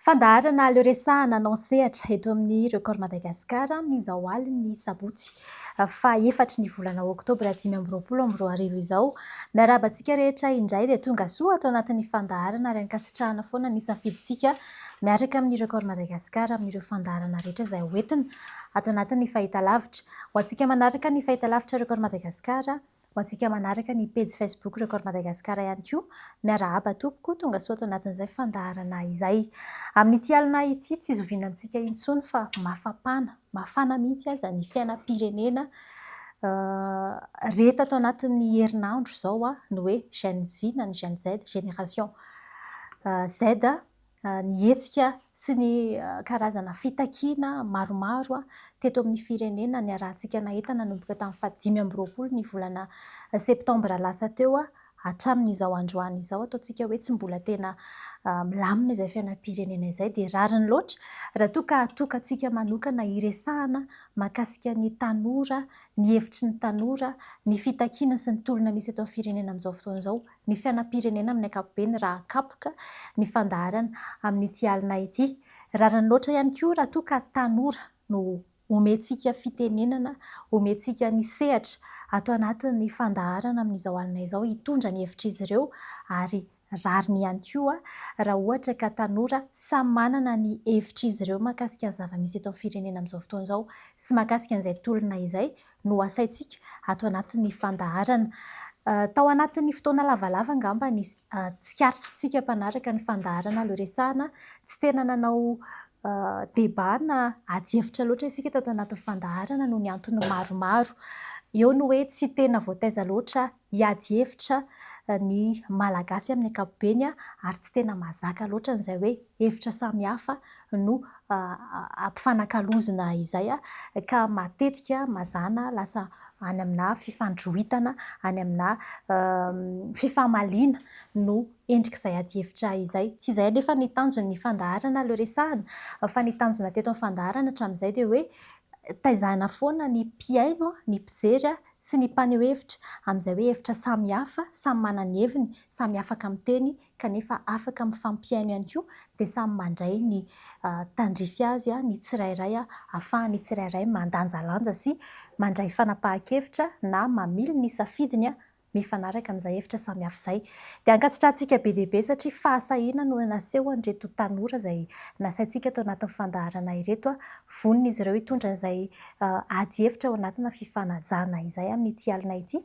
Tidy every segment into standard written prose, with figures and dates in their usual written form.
Fandaharana le resahana nansehatra eto amin'ny record Madagasikara amin'izao aliny sabotsy fa efatry ny volana oktobra 2024 izao. Miarabantsika rehetra indray dia tonga soa atao anatin'ny fandaharana ary ankasitrahana foana ny safiditsika miaraka amin'ny record Madagasikara amin'ireo fandaharana rehetra izay hoentina atao anatin'ny fahitalavitra. Ho antsika manaraka ny fahitalavitra record Madagasikara, ho antsika manaraka ny page Facebook record Madagasikara ihany koa, miarahaba tompoko tonga soa atao anatin'izay fandaharana izay. Amin'ity alina ity tsy zoviana amintsika intsony fa mafana mihitsy aza ny fiainam-pirenena rehetra atao anatin'ny herinandro izao ny hoe Gen Z na ny Gen Z, Génération Z, ny hetsika sy ny karazana fitakiana maromaro teto amin'ny firenena ny arahantsika nahitana nanomboka tamin'ny 2025 ny volana septambra lasa teo hatramin'izao androany izao. Ataontsika hoe tsy mbola tena milamina izay fiainam-pirenena izay dia rariny loatra raha tokantsika manokana hiresahana mahakasika ny tanora, ny hevitry ny tanora, ny fitakiana sy ny tolona misy eto amin'ny firenena amin'izao fotoana izao, ny fiainam-pirenena amin'ny ankapobeny raha kapoka ny fandaharana amin'ity alina ity. Rariny loatra ihany koa raha toka tanora no omentsika fitenenana, omentsika ny sehatra atao anatin'ny fandaharana amin'izao alina izao hitondra ny hevitr'izy ireo, ary rariny ihany koa raha ohatra ka tanora samy manana ny hevitr'izy ireo mahakasika ny zava-misy eto amin'ny firenena amin'izao fotoana izao sy mahakasika an'izay tolona izay no asaintsika atao anatin'ny fandaharana. Tao anatin'ny fotoana lavalava angamba ny tsikaritrintsika mpanaraka ny fandaharana le resahana tsy tena nanao débat na ady hevitra loatra isika tao anatin'ny fandaharana noho ny antony maromaro. Eo no hoe tsy tena voataiza loatra hiady hevitra ny malagasy amin'ny ankapobeny ary tsy tena mazaka loatra n'izay hoe hevitra samihafa no ampifanankalozina izay ka matetika mazana lasa any amina fifandrohitana, any amina fifamaliana no endrik'izay ady hevitra izay. Tsy izay anefa ny tanjon'ny fandaharana le resahana fa ny tanjona teto amin'ny fandaharana hatramin'izay dia hoe taizana foana ny mpiaino, ny mpijery sy ny mpaneho hevitra amin'izay hoe hevitra samihafa, samy manana ny heviny, samy afaka miteny kanefa afaka mifampiaino ihany koa dia samy mandray ny tandrify azy ny tsirairay ahafahany tsirairay mandanjalanja sy mandray fanapahan-kevitra na mamily ny safidiny mifanaraka amin'izay hevitra samihafa izay. Dia ankasitrahantsika be dia be satria fahasahiana no naseho an'ireto tanora izay nasaintsika tao anatin'ny fandaharana ireto vonona izy ireo hitondra izay ady hevitra ao anatina fifanajana izay amin'ity alina ity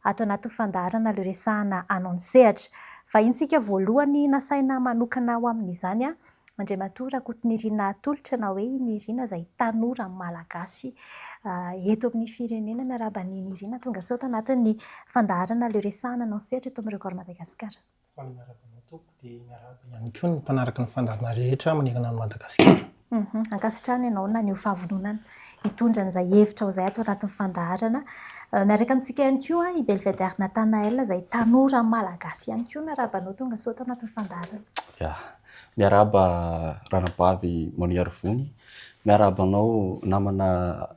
atao anatin'ny fandaharana le resahana anao ny sehatra. Vahinsika voalohany nasaina manokana ho amin'izany Andriamatoa Rakotonirina Tolitra na hoe Nirina izay tanora malagasy eto amin'ny firenena miarabany Nirina tonga soa tao anatin'ny fandaharana le resahana anao sehatra eto amin'ny record Madagasikara. Miarabana tompoko dia miaraba ihany koa ny mpanaraka ny fandaharana rehetra manekana ny Madagasikara. Ankasitrahana ianao na ny fahavononana hitondra an'izay hevitra ao izay atao anatin'ny fandaharana. Miaraka amintsika ihany koa i Belvedere Nathanael izay tanora malagasy ihany koa miarabanao tonga soa tao anatin'ny fandaharana. Miaraba ranabavy Moniary Vony, miarabanao namana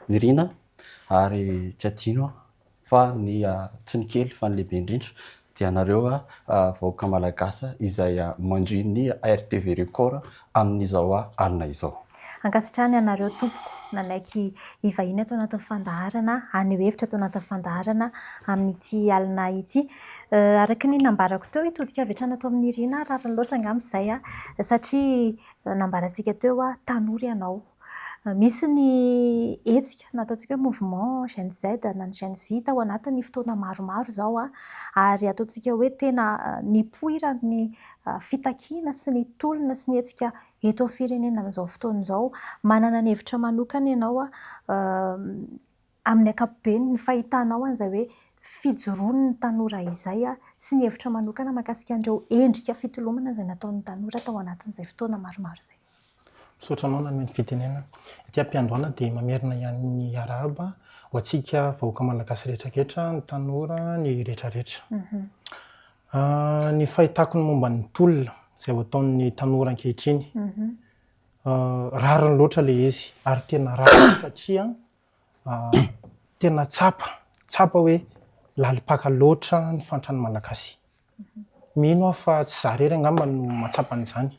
Nirina ary tsy adino fa ny tsy ny kely fa ny lehibe indrindra dia anareo vahoaka malagasa izay manjoy ny RTV record amin'izao alina izao. Ankasitrahana ianareo tompoko nanaiky hivahiny atao anatin'ny fandaharana, haneho hevitra atao anatin'ny fandaharana amin'ity alina ity. Araka ny nambarako teo hitodika avy hatrany atao amin'ny Nirina rariny loatra angamba izay satria nambarantsika teo tanora ianao. Misy ny hetsika na ataontsika hoe mouvement Gen Z na ny Gen Z tao anatin'ny fotoana maromaro izao ary ataontsika hoe tena nipoirana ny fitakiana sy ny tolona sy ny hetsika eto amin'ny firenena amin'izao fotoana izao. Manana ny hevitra manokana ianao amin'ny ankapobeny, ny fahitanao an'izay hoe fijoroan'ny tanora izay sy ny hevitra manokana mahakasika an'ireo endrika fitolomana izay nataon'ny tanora tao anatin'izay fotoana maromaro izay. Misaotra anao nameny fitenena. Ity am-piandohana dia mamerina ihany arahaba ho antsika vahoaka malagasy rehetrarehetra, ny tanora, ny rehetrarehetra. Ny fahitako ny momba ny tolona izay ho ataon'ny tanora ankehitriny. Rariny loatra ilay izy ary tena rariny satria tena tsapa hoe lalipaka loatra ny fantrany malagasy. Mino aho fa tsy za rery angamba no mahatsapa an'izany.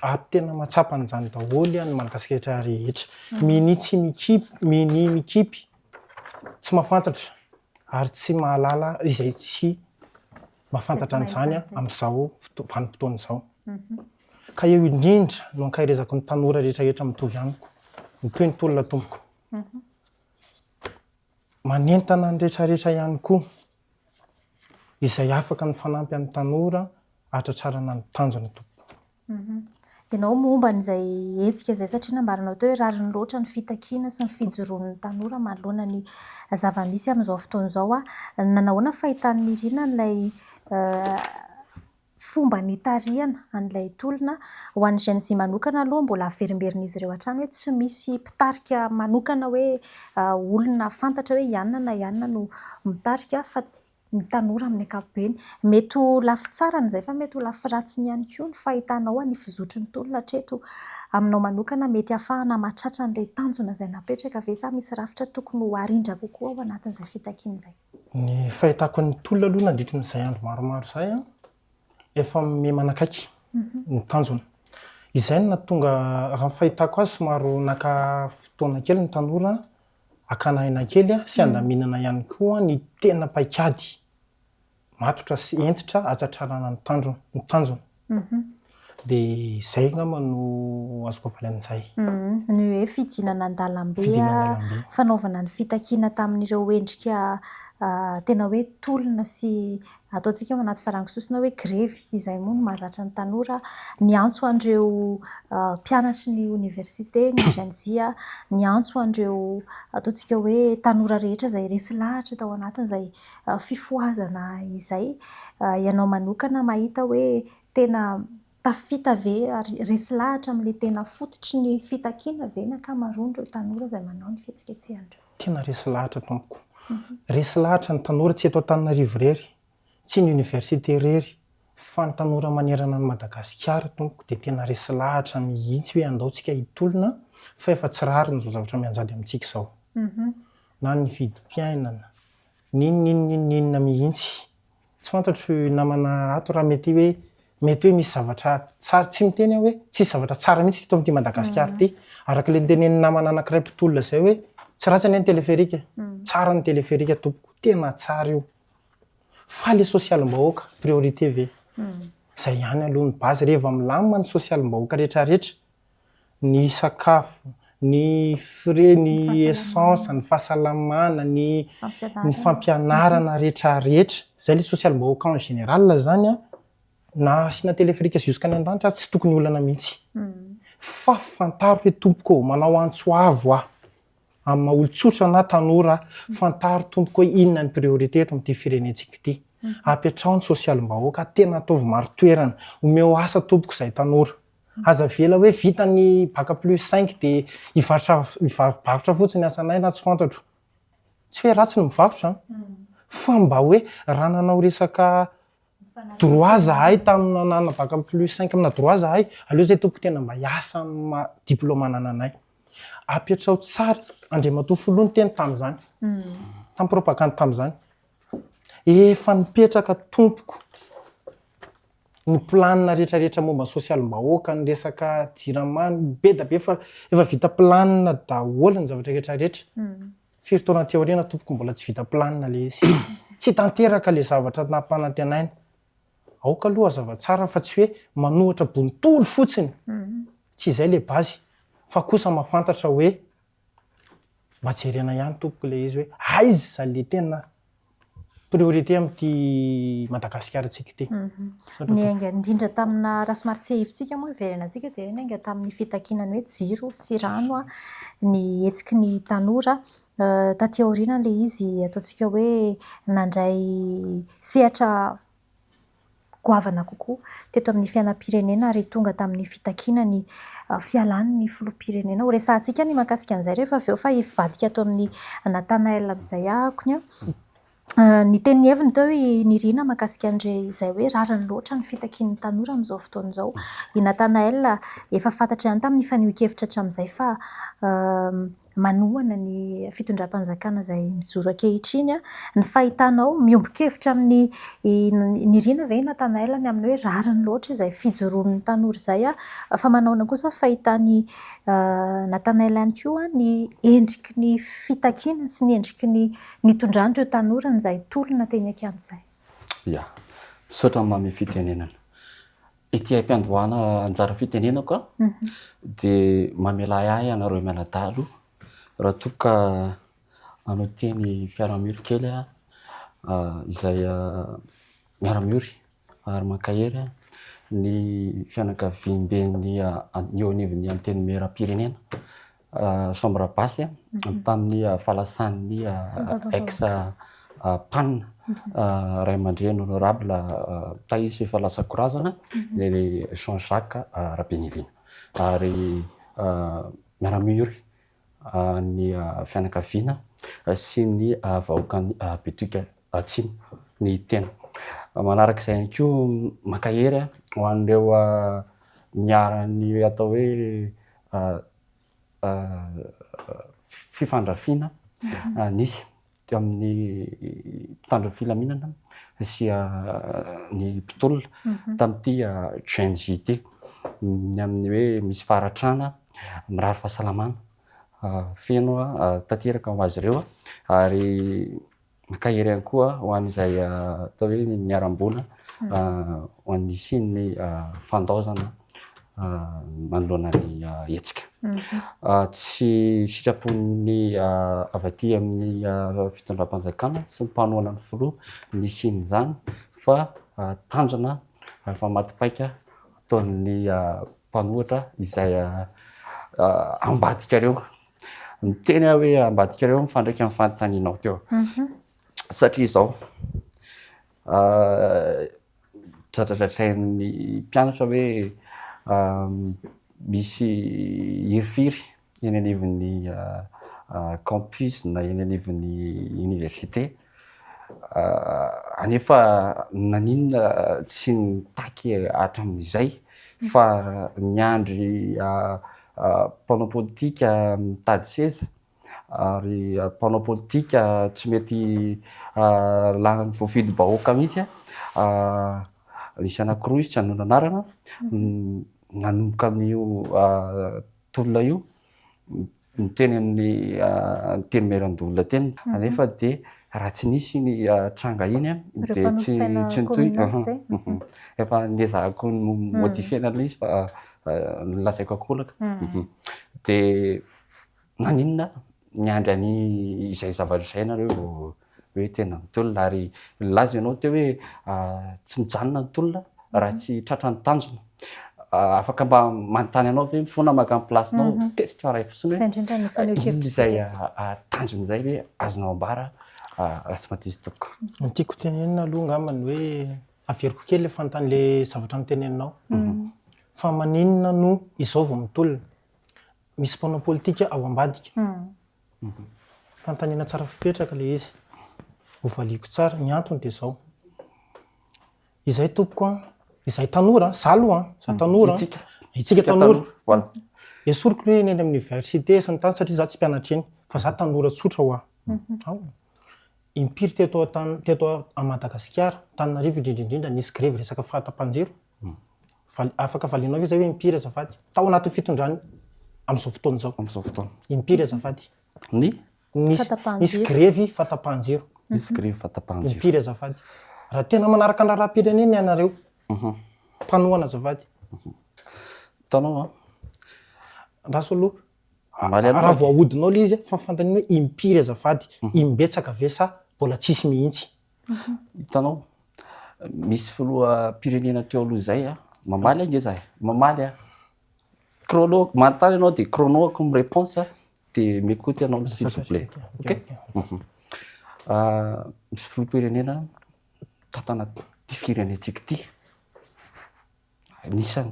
ary tena matsapanyizany daholy ny Madagasikara rehetra. Mini tsy mikipy tsy mahafantatra ary tsy mahalala izay tsy mahafantatra an'izany amin'izao vanim-potoana izao. Ka eo indrindra no ankahirizako ny tanora rehetrarehetra mitovy amiko, toy ny tolona tompoko. Manentana ny rehetrarehetra ihany koa izay afaka ny fanampy amin'ny tanora hahatratrarana ny tanjona tompoko. Ianao momba n'izay hetsika izay satria nambaranao teo hoe rariny loatra ny fitakiana sy ny fijoroan'ny tanora manoloana ny zava-misy amin'izao fotoana izao. Nanahoana fahitan'ny Nirina n'ilay fomba nitarihana an'ilay tolona ho an'ny Gen Z manokana aloha mbola averimberin'izy ireo hatrany hoe tsy misy mpitarika manokana hoe olona fantatra hoe ianona na ianona no mitarika fa ny tanora amin'ny ankapobeny. Mety ho lafy tsara n'izay fa mety ho lafy ratsiny ihany koa ny fahitanao ny fizotry ny tolona hatreto aminao manokana mety ahafahana mahatratra an'ilay tanjona izay napetraka ve sa misy rafitra tokony ho arindra kokoa ao anatin'izay fitakiana izay? Ny fahitako ny tolona aloha nandritran'izay andro maromaro izay efa memanakaiky ny tanjona. Izay no nahatonga raha fahitako azy somaro naka fotoana kely ny tanora akana aina kely sy andaminana ihany koa ny tena paikady matotra sy entitra hatsatrarana ny tanjona. Dia izay angamba no azoko avaly an'izay. Ny hoe fidinana an-dalambe, fanaovana ny fitakiana tamin'ireo endrika tena hoe tolona sy ataontsika anaty farangisosina hoe grevy, izay moa no mahazatra ny tanora, ny antso an'ireo mpianatry ny oniversite, ny Gen Z, ny antso an'ireo ataontsika hoe tanora rehetra izay resy lahatra tao anatin'izay fifohazana izay. Ianao manokana mahita hoe tena tafita ve ary resy lahatra amin'ilay tena fototry ny fitakiana ve ny ankamaroan'ireo tanora izay manao ny fihetsiketsehana? Tena resy lahatra tompoko. Resy lahatra ny tanora tsy eto Antananarivo irery, tsy ny oniversite irery, fa ny tanora manerana ny Madagasikara tompoko dia tena resy lahatra mihitsy hoe andaontsika hitolona fa efa tsy rariny izao zavatra mianjady amintsika izao. Na ny vidim-piainana, ninona mihitsy. Tsy fantatro namana ato raha mety hoe misy zavatra tsara, tsy miteny hoe tsisy zavatra tsara mihitsy fito amin'ity Madagasikara ity. Araka ilay nitenen'ny namana anankiray mpitolona izay hoe tsy ratsy ny teleferika, tsara ny teleferika tompoko, tena tsara io. Fa ilay sosialim-bahoaka priorité ve? Izay ihany aloha ny bazy rehefa milamina ny sosialim-bahoaka rehetrarehetra, ny sakafo, ny frais, ny essence, ny fahasalamana, ny fampianarana rehetrarehetra, izay ilay sosialim-bahoaka en général zany na asina teleferika juskany an-danitra tsy tokony olana mihitsy. Fa fantaro hoe tompoko manao antso avo amin'ny maha-olon-tsotra na tanora, fantaro tompoko hoe inona ny priorité eto amin'ity firenentsika ity. Ampiatrao ny sosialim-bahoaka, tena ataovy maro toerana, omeo asa tompoko izay tanora. Aza vela hoe vita ny bac+5 dia hivarotra fotsiny asanay na tsy fantatro. Tsy hoe ratsy ny mivarotra, fa mba hoe raha nanao resaka droit zahay tamin'ny nanana bac+5 amina droit zahay, aleo izay tompoko tena mba hiasa amin'ny diplôma anananay. Ampiatrao tsara, Andriamatoa Filoha ny teny tamin'izany, tamin'ny propagande tamin'izany. Efa nipetraka tompoko ny planina rehetrarehetra momba ny sosialim-bahoaka, ny resaka jirama, be da be efa vita planina daholo ny zavatra rehetrarehetra. Firy taona aty aoriana tompoko mbola tsy vita planina ilay izy. Tsy tanteraka ilay zavatra nampanantenaina. Aoka aloha hazava tsara fa tsy hoe manohatra bonitolo fotsiny. Tsy izay ilay bazy. Fa kosa mahafantatra hoe mba jerena ihany tompoko ilay izy hoe aiza ilay tena priorité amin'ity Madagasikara antsika ity. Ny ainga indrindra tamina raha somary tsy hivitsika moa iverena antsika dia ny ainga tamin'ny fitakiana hoe jiro sy rano ny hetsiky ny tanora taty aoriana ilay izy ataontsika hoe nandray sehatra goavana kokoa teto amin'ny fiainam-pirenena ary tonga tamin'ny fitakiana ny fialan'ny filoham-pirenena. Ho resahantsika ny mahakasika an'izay rehefa avy eo fa hivadika ato amin'ny Natanael amin'izay ahako ny Ny tenin'ny heviny teo nirina mahakasika an'izay hoe rariny loatra ny fitakian'ny tanora amin'izao fotoana izao. I Natanael efa fantatra ihany tamin'ny faneho-kevitra hatramin'izay fa manohana ny fitondram-panjakana izay mijoro ankehitriny. Ny fahitanao miombon-kevitra amin'ny nirina ve i Natanael ny amin'ny hoe rariny loatra izay fijoroan'ny tanora izay, fa manaona kosa fahitany Natanael ihany koa ny endriky ny fitakiana sy ny endriky ny tondrany ireo tanora izay tolona teny an-kianja izay. Ya, misaotra mamy fitenenana. Ity am-piandohana anjara fitenenako dia mamelay ahy ianareo mianadahy raha toa ka hanao teny fiaraha-miry kely izay miara-miory ary mankahery ny fianakaviam-ben'ny eo anivon'ny anteny meram-pirenena Sombrabasy tamin'ny falasan'ny ex panina ray aman-dreny honorable Taisy Falasakorazana ny Jean-Jacques Rabenirina ary miara-miory ny fianakaviana sy ny vahoakan'ny Betodika Atsimo ny tena. Manarak'izay ihany koa mankahery ho an'ireo niara-ny atao hoe fifandrafiana nisy teo amin'ny mpitandro filaminana sy ny mpitolona tamin'ity JNJT ny amin'ny hoe misy faharatrana mirary fahasalamana feno tanteraka ho azy ireo ary mankahery ihany koa ho an'izay atao hoe miaram-bola ho an'ny sin'ny fandaozana manoloana ny hetsika. Tsy sitrapon'ny avy aty amin'ny fitondram-panjakana sy ny mpanohana ny filoha ny sin'izany fa tanjona efa matipaika ataon'ny mpanohatra izay ambadikareo. Ny teny hoe ambadikareo mifandraika amin'ny fanontanianao teo. Satria izao tratratratrain'ny mpianatra hoe misy hirifiry eny anivon'ny campus na eny anivon'ny université anefa naninona tsy nitaky hatramin'izay fa niandry mpanao politika mitady seza ary mpanao politika tsy mety lany voafidy-bahoaka mihitsy nisy anankiroa izy tsy hanona anarana nanomboka amin'io tolona io miteny amin'ny teny meran-dolona teny anefa dia raha tsy nisy ny tranga iny dia tsy nitoy efa niezahako modifena ilay izy fa nolazaiko akolaka dia naninona niandry any izay zavatra izay nareo hoe tena nitolona ary nilaza ianao teo hoe tsy mijanona ny tolona raha tsy tratra ny tanjona. Afaka mba manontany anao ve mifoana maka amin'ny plasinao tesitra ray fotsiny hoe izay tanjona izay hoe azonao ambara raha tsy maty izy toko. Ny tiako tenenina aloha ngamany hoe averiko kely fantan'le zavatra niteneninao fa maninona no izao vao mitolona. Misy mpanao politika ao ambadika. Fantanina tsara fipetraka le izy. Hovaliko tsara ny antony dia izao. Izay tompoko izay tanora, za aloha za tanora, itsika tanora. Esoriko hoe eny amin'ny université sy ny tany satria za tsy mpianatra eny fa za tanora tsotra ho aho. Impiry teto à Madagasikara, Antananarivo indrindrindrindra nisy grevy resaka fahatapanjiro. Afaka valinao ve zay hoe impiry azafady? Tao anatin'ny fitondrany amin'izao fotoana izao. Amin'izao fotoana. Impiry azafady? Nisy grevy fahatapanjiro. Nisy grevy fahatapanjiro. Impiry azafady? Raha tena manaraka ny raharaham-pirenena ianareo mpanohana azafady. Tanao raso aloha raha vao ahodinao le izy fa fantanina hoe impiry azafady, imbetsaka ve sa mbola tsisy mihitsy. Hitanao misy filoham-pirenena teo aloha izay mamaly ange zahay mamaly chrono manontany ianao dia chrono comme réponse dia mikoty ianao s'il vous plaît. Ok. Misy filoham-pirenena tatana ty firenentsika ty nisany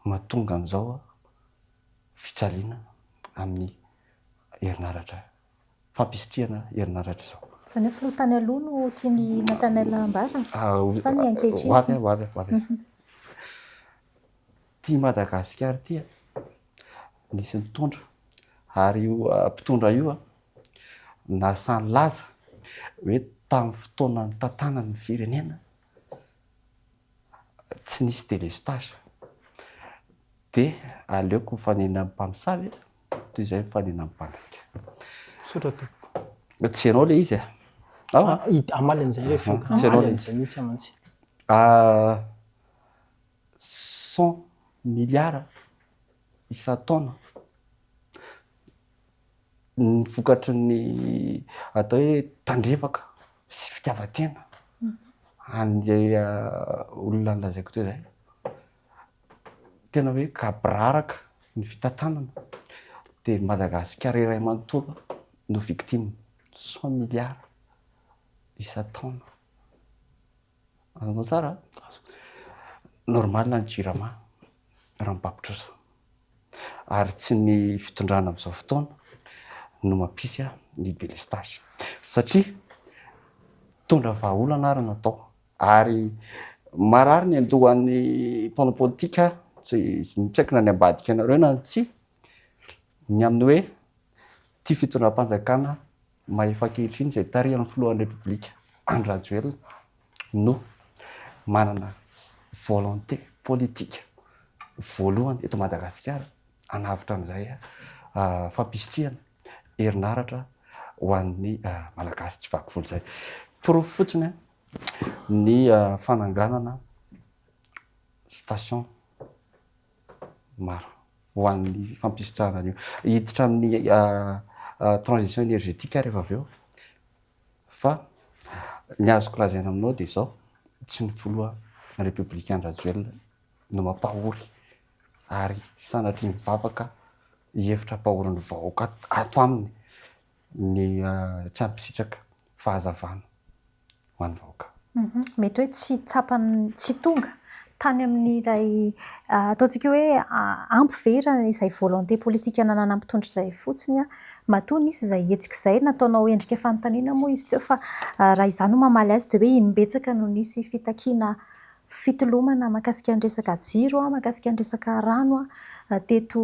mahatonga an'izao fitsaliana amin'ny herinaratra fampisitriana herinaratra izao. Zany hoe filoha tany aloha no tiany Nathanaël Mbarana sa ny ankehitriny? Ho avy. Ty Madagasikara ty nisy nitondra ary io mpitondra io nasany laza hoe tamin'ny fotoanany tantanany firenena tsy nisy délestage de aleoko mifanena amin'ny mpamosavy toy izay mifanena amin'ny mpandika. Sotra tompoko. Tsy ianao le izy amaly an'izay rehefa tsy ianao le izy. mihitsy amantsy. 100 milliards isan-taona ny vokatry ny atao hoe tandrefaka sy fitiavan-tena an'ilay olona lazaiko toy izay tena hoe kabraraka ny fitantanana de Madagasikara iray manontolo no victime 100 milliards isan-taona. Azonao tsara? Normal ny jirama raha mipapitrosa ary tsy ny fitondrana amin'izao fotoana no mampisy ny délestage satria tondra vahaolana ary natao ary marary ny andohan'ny mpanao politika tsy aiko na ny ambadika anareo na tsy ny amin'ny hoe ty fitondram-panjakana mahefa ankehitriny izay tarihan'ny filohan'ny repoblika Andry Rajoelina no manana volonté politique voalohany eto Madagasikara hanavitra an'izay fampisitriana herinaratra ho an'ny malagasy tsy vaky volo izay. Porofo fotsiny ny fananganana station maro ho an'ny fampisitrahana an'io hiditra amin'ny transition énergétique rehefa avy eo fa ny azoko lazaina aminao dia izao tsy ny filoha républicain Rajoelina no mampahory ary sanatry ny vavaka hevitra hampahorin'ny vahoaka ato aminy ny tsy hampisitraka fahazavana ho an'ny vahoaka. Mety hoe tsy tsapany tsy tonga tany amin'ilay ataontsika hoe ampiverana izay volonté politika nanana mpitondra izay fotsiny matoa nisy izay hetsika izay nataonao endrika fanontaniana moa izy teo fa raha izany no mamaly azy dia hoe imbetsaka no nisy fitakiana fitolomana mahakasika ny resaka jiro mahakasika ny resaka rano teto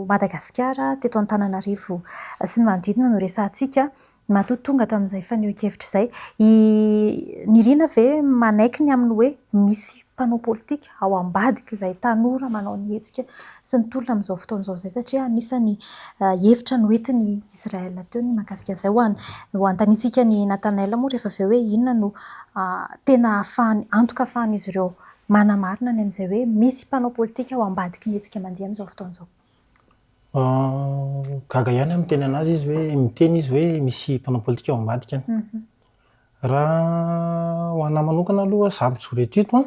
Madagasikara teto Antananarivo sy ny manodidina no resahantsika matoa tonga tamin'izay fanehoan-kevitra izay nirina ve manaiky ny amin'ny hoe misy mpanao politika ao ambadika izay tanora manao ny hetsika sy ny tolona amin'izao fotoana izao izay satria anisany hevitra noentiny Israel teo ny mahakasika izay ho antanitsika ny Nathanaël moa rehefa avy eo hoe inona no tena ahafahany antoka ahafahan'izy ireo manamarina ny amin'izay hoe misy mpanao politika ao ambadika ny hetsika mandeha amin'izao fotoana izao. Gaga ihany amin'ny teny anazy izy hoe miteny izy hoe misy mpanao politika ao ambadika raha ho anahy manokana aloha za mijoro eto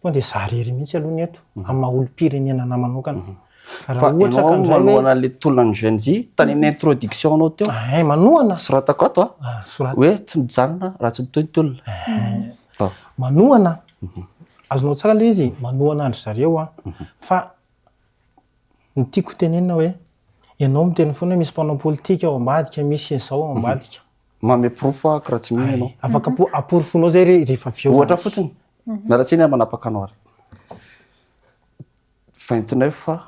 fa dia za rery mihitsy aloha ny eto amin'ny maha olom-pirenena anahy manokana. Fa ianao manohana le tolona ny Gen Z tany amin'ny introduction anao teo manohana soratako ato hoe tsy mijanona raha tsy mitohy ny tolona manohana azonao tsara le izy manohana andry zareo fa ny tiako tenenina hoe ianao miteny foana misy mpanao politika ao ambadika misy izao ao ambadika mame profo raha tsy mino ianao afaka aporofonao zay rehefa avy eo ohatra fotsiny mialatsiny manapaka anao ary 29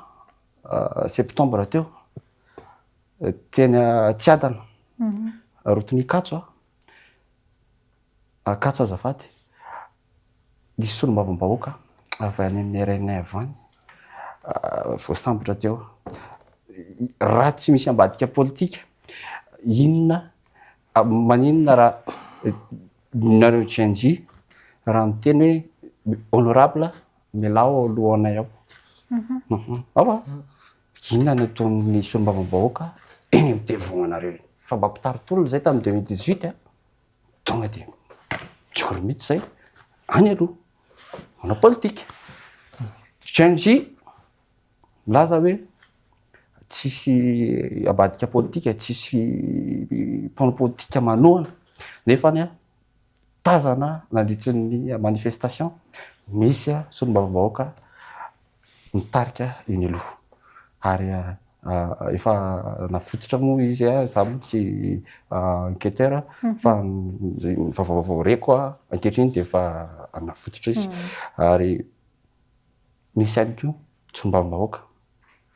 septembre teo teny Tsiadana rotony Katso Katso azafady nisy solombavambahoaka avy any amin'ny RNA avy any voasambotra teo raha tsy misy ambadika politika inona maninona raha nareo Gen Z raha miteny hoe honorable milao alohanay ao inona ny ataon'ny solombavambahoaka eny amin'ny devognanareo fa mba mpitaritolona zay tamin'ny 2018 tonga dia joro mihitsy zay any aloha manao politika. Gen Z milaza hoe tsisy ambadika politika tsisy mpanao politika manohana nefa tazana nandritry ny manifestation misy solombavambahoaka mitarika eny aloha ary efa nafototra moa izy za moa tsy enquêteur fa vaovao reko ankehitriny de efa nafototra izy ary nisy ihany koa tsombam-bahoaka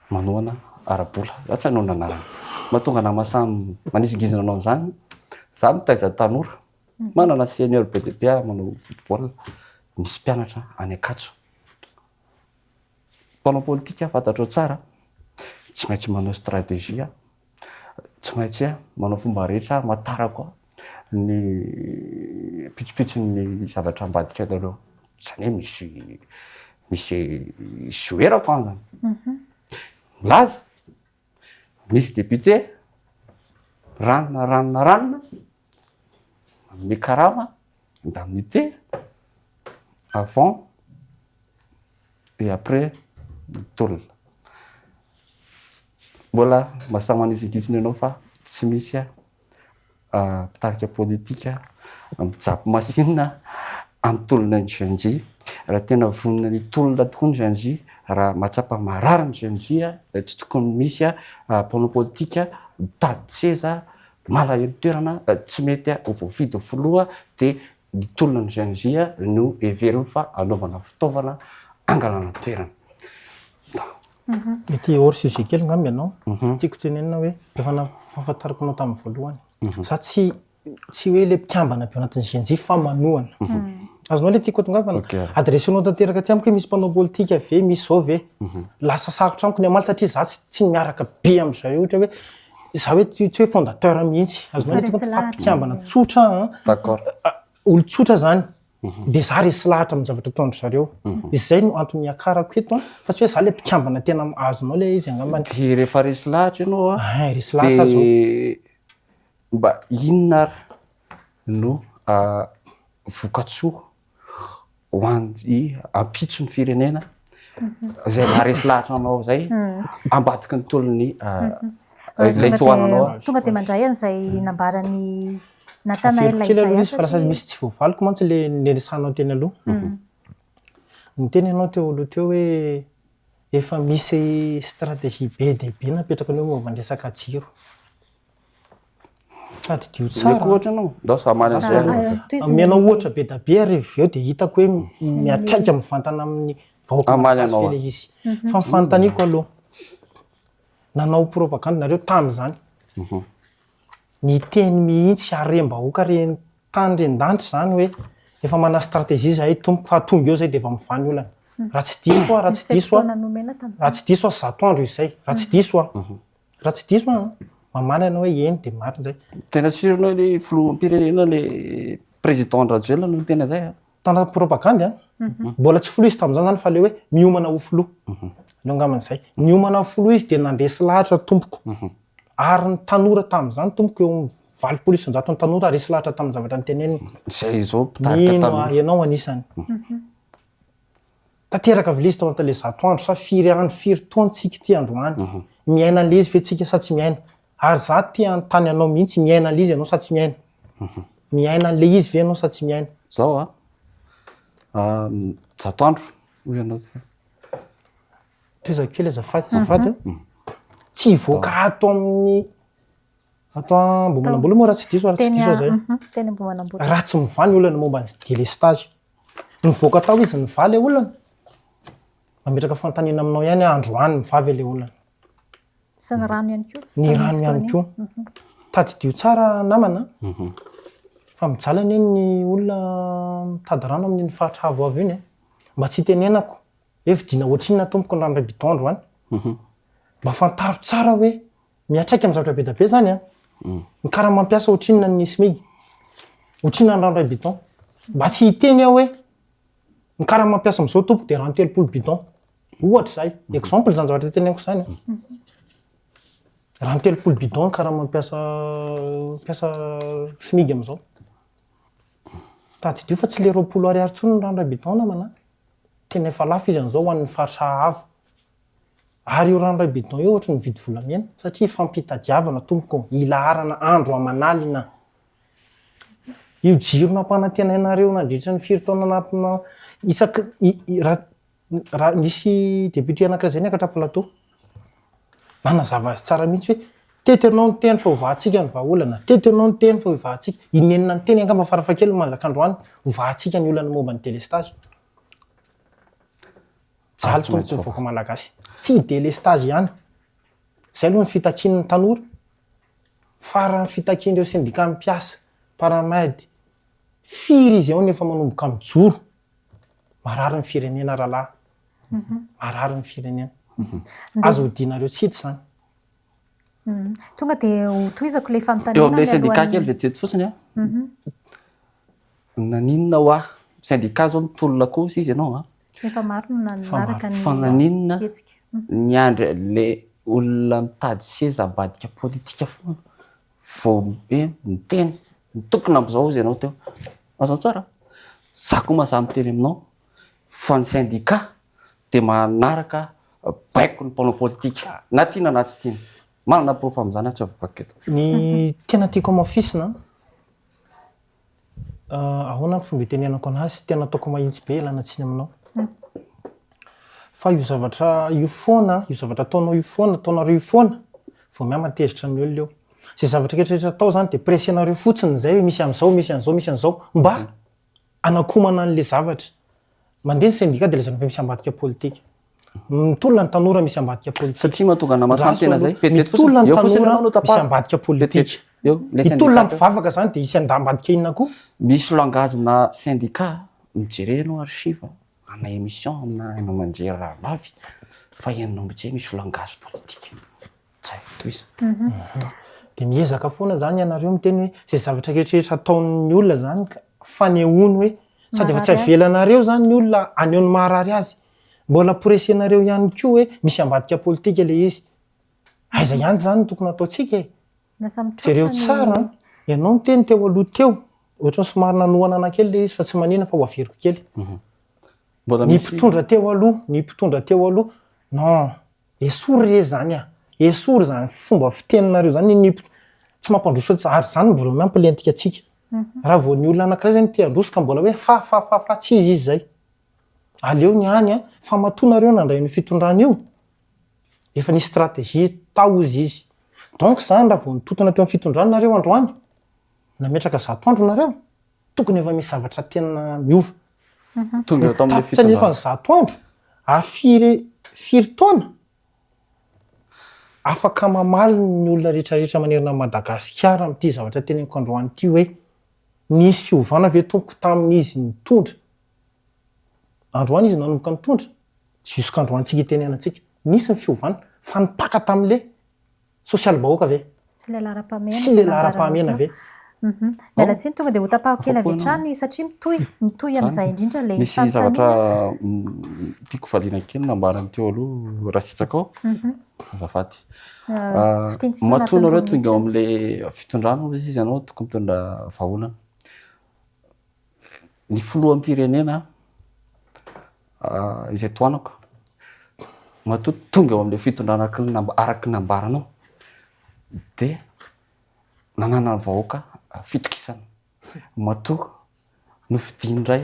manohana arabola za tsy hanao nanarana mahatonga na masamy manisingizina anao am'zany za mitaiza tanora manana senior be de be manao football misy mpianatra any Ankatso mpanao politika fantatrao tsara tsy maintsy manao stratégie tsy maintsy manao fomba rehetra matara koa ny pitsopitsony zavatra ambadika alareo zany hoe misy joerako any zany milaza misy député ranona amin'ny karama indemnité avant et après tolona mbola masama manisingizina ianao fa tsy misy mpitarika politika mijabo masinina antolona ny GNJ raha tena vonina ny tolona tokoa ny GNJ raha mahatsapa marary ny GNJ tsy tokony misy mpanao politika mitady seza malahelo toerana tsy mety ho voafidy foloa de ny tolona ny GNJ no everiny fa anaovana fitaovana angalana toerana. Ity hors sujet kely ngamba ianao tiako tenenina hoe efa nafafantarako anao tamin'ny voalohany za tsy hoe le mpikambana be anatin'ny GNJ fa manohana azonao le tiako tongavana adresenao tanteraka ty amiko hoe misy mpanao politika ve misy zao ve lasa sarotra amiko ny amaly satria za tsy miaraka be am'zay ohatra hoe za hoe tsy hoe fondateur mihitsy azonao le tiako fampikambana tsotra d'accord olo tsotra zany de za resy lahatra amin'ny zavatra ataondry zareo izay no antony akarako eto fa tsy hoe za le mpikambana tena azonao le izy angambany de rehefa resy lahatra ianao resy lahatra zao mba inona ary no vokatsoa ho an'ny ampitso ny firenena zay maharesy lahatra anao zay ambadiky ny tolony ilay tohananao tonga de mandray an'izay nambarany Nathanaël Isaiah fa misy tsy voavaliko mantsy le niresanao teny aloha ny teny ianao teo aloha teo hoe efa misy stratégie be de be napetraka ny hoe momba ny resaka jiro sady dio tsara ohatra anao ndao samany an'izay amianao ohatra be da be ary avy eo de hitako hoe miatraika mivantana amin'ny vahoaka le izy fa mifanontaniko aloha nanao propagande nareo tam'zany ny teny mihitsy arem-bahoaka reny tany ren-danitra zany hoe efa mana stratégie zahay tompoko fa tonga eo zay de efa mivany olana raha tsy diso raha tsy diso raha tsy diso zato andro izay raha tsy diso raha tsy diso mamanana hoe eny de mariny zay tena sironao le filoham-pirenena le président Rajoelina no tena zay tana propagande mbola tsy filoha izy tam'zany zany fa le hoe miomana ho filoha no ngaman'izay miomana ho filoha izy de nandresy lahatra tompoko ary ny tanora tam'zany tompoko eo valopolo isan-jato ny tanora resy lahatra tamin'ny zavatra nyteneniny zay zao mpitarika ianao anisany tanteraka vilizy tao le zato andro sa firy andro firy taontsika ty androany miaina an'le izy fe tsika sa tsy miaina ary za ty antany anao mihitsy miaina an'le izy ianao sa tsy miaina miaina an'le izy ve ianao sa tsy miaina zao zato andro hoy ianao toezako kely azafady tsy voaka ato amin'ny ato ambomanambola moa raha tsy diso raha tsy diso zay raha tsy mivany olana momba ny délestage nivoaka tao izy nivaly le olana mametraka fantanina aminao ihany androany mivavy le olana sy ny rano ihany koa ny rano ihany koa tady dio tsara namana fa mijalana eny ny olona mitady rano amin'ny faritra avo avy iny mba tsy tenenako hoe vidina ohatrinona tompoko ny rano ray bidon androany mba fantaro tsara hoe miatraika amin'ny zavatra be da be zany ny karaha mampiasa ohatrinona ny SMIG ohatrinona ny rano ray bidon mba tsy hiteny aho hoe ny karaha mampiasa amin'izao tompoko de rano 3 bidon ohatra zay exemple zany zavatra teneniko zany rano 3 bidon karaha mampiasa SMIG amin'izao tady dio fa tsy le 20 ariary tsony ny rano ray bidon namana tena efa lafo izy an'izao ho an'ny faritra avo ary io rano ray bidon io ohatra ny vidy volamena satria fampitadiavana tompoko ilaharana andro amanalina io jiro nampanantenainareo nandritra ny firy taona nampina isaka raha nisy député anankiray zay niakatra plateau nanazava azy tsara mihitsy hoe teterinao ny teny fa hovahantsika ny vahaolana, teterinao ny teny fa hovahantsika, inenina ny teny angamba farafakely mazak'androany hovahantsika ny olana momba ny délestage. Jaly tompoko voaka malagasy tsy délestage ihany, zay aloha ny fitakin'ny tanora, farany fitakin'ireo syndicat mpiasa, paramedy, firy izy ao nefa manomboka mijoro. Marary ny firenena rahalahy, marary ny firenena. Azo hodinareo tsito zany. Tonga dia tohizako ilay eo fanontaniana amin'ilay syndicat kely vetivety fotsiny a naninona ho aho syndicat zao mitolona kosa izy ianao a efa maro no nanaraka fa naninona hetsika. ny andry le olona mitady seza ambadika politika foana vao miteny mitokona am'izao izy ianao teo azony tsara za koa mahaza miteny aminao fa ny syndicat dia manaraka baiko ny mpanao politika na tiana na tsy tiana manana proof amin'izany tsy avoaka eto. Ny tena tiako amafisina ahoana ny fomba itenenako anazy tena ataoko mahitsy be elana tsiny aminao. Fa io zavatra io foana, io zavatra ataonao io foana, ataonareo io foana vao miamatezitra ny olona eo. Zay zavatra rehetrarehetra atao zany dia presenareo fotsiny zay misy an'izao, misy an'izao, misy an'izao mba anakomana an'le zavatra. Mandeha ny syndicat dia ilay misy ambadika politika. Mitolona ny tanora misy ambadika politika. Satria mahatonga namasamy tena zay mitolona ny tanora misy ambadika politika. Mitolona ny mpivavaka zany dia isy ambadika inona koa. Misy langazina syndicat mijerenao archive ana émission amina hainao manjery rahavavy fa henonao mihitsy misy langage politika zay toiza. Dia miezaka foana zany ianareo miteny hoe zay zavatra rehetrarehetra ataon'ny olona zany fanehoany hoe sady efa tsy avelanareo zany ny olona aneo ny maharary azy, mbola presenareo ihany koa hoe misy ambadika politika ilay izy. Aiza ihany zany tokony ataontsika e. Jereo tsara ianao miteny teo aloha teo ohatrany somary nalohana anakely ilay izy fa tsy manina fa ho averiko kely. Ny mpitondra teo aloha, ny mpitondra teo aloha non esory re zany a, esory zany fomba fiteninareo zany tsy mampandroso tsara zany mbola mampilentika atsika. Raha vao ny olona anankiray zany te handrosoka mbola hoe fa tsy izy izy zay. Aleo ny any a fa matonareo nandray ny fitondrana io efa ny stratégie tao izy. Donc zany raha vao nitotona teo amin'ny fitondrana nareo androany nametraka 100 andro nareo tokony efa misy zavatra tena miova. Tonga tao amin'ny fitondrana nefa 100 andro firy taona afaka mamaly ny olona rehetrarehetra manerana Madagasikara amin'ity zavatra teneniko androany ity hoe nisy fiovana ve tompoko tamin'izy nitondra. Androany izy nanomboka nitondra jusk'androantsika itenenantsika nisy ny fiovana fa nipaka tamin'le social bahoaka ve sy ilay lara-pahamena ve. Miala tsiny tonga dia ho tapahako kely avy hatrany satria mitohy amin'izay indrindra ilay misy zavatra tiako valiana kely nambarany teo aloha raha sitraka ao azafady matonareo tonga eo amin'ilay fitondrana izy ianao tokony mitondra vahaolana ny filoham-pirenena izay toanako matoa tonga eo amin'ilay fitondrana araky nambaranao dia nanana ny vahoaka fitokisana matoa nofidiny indray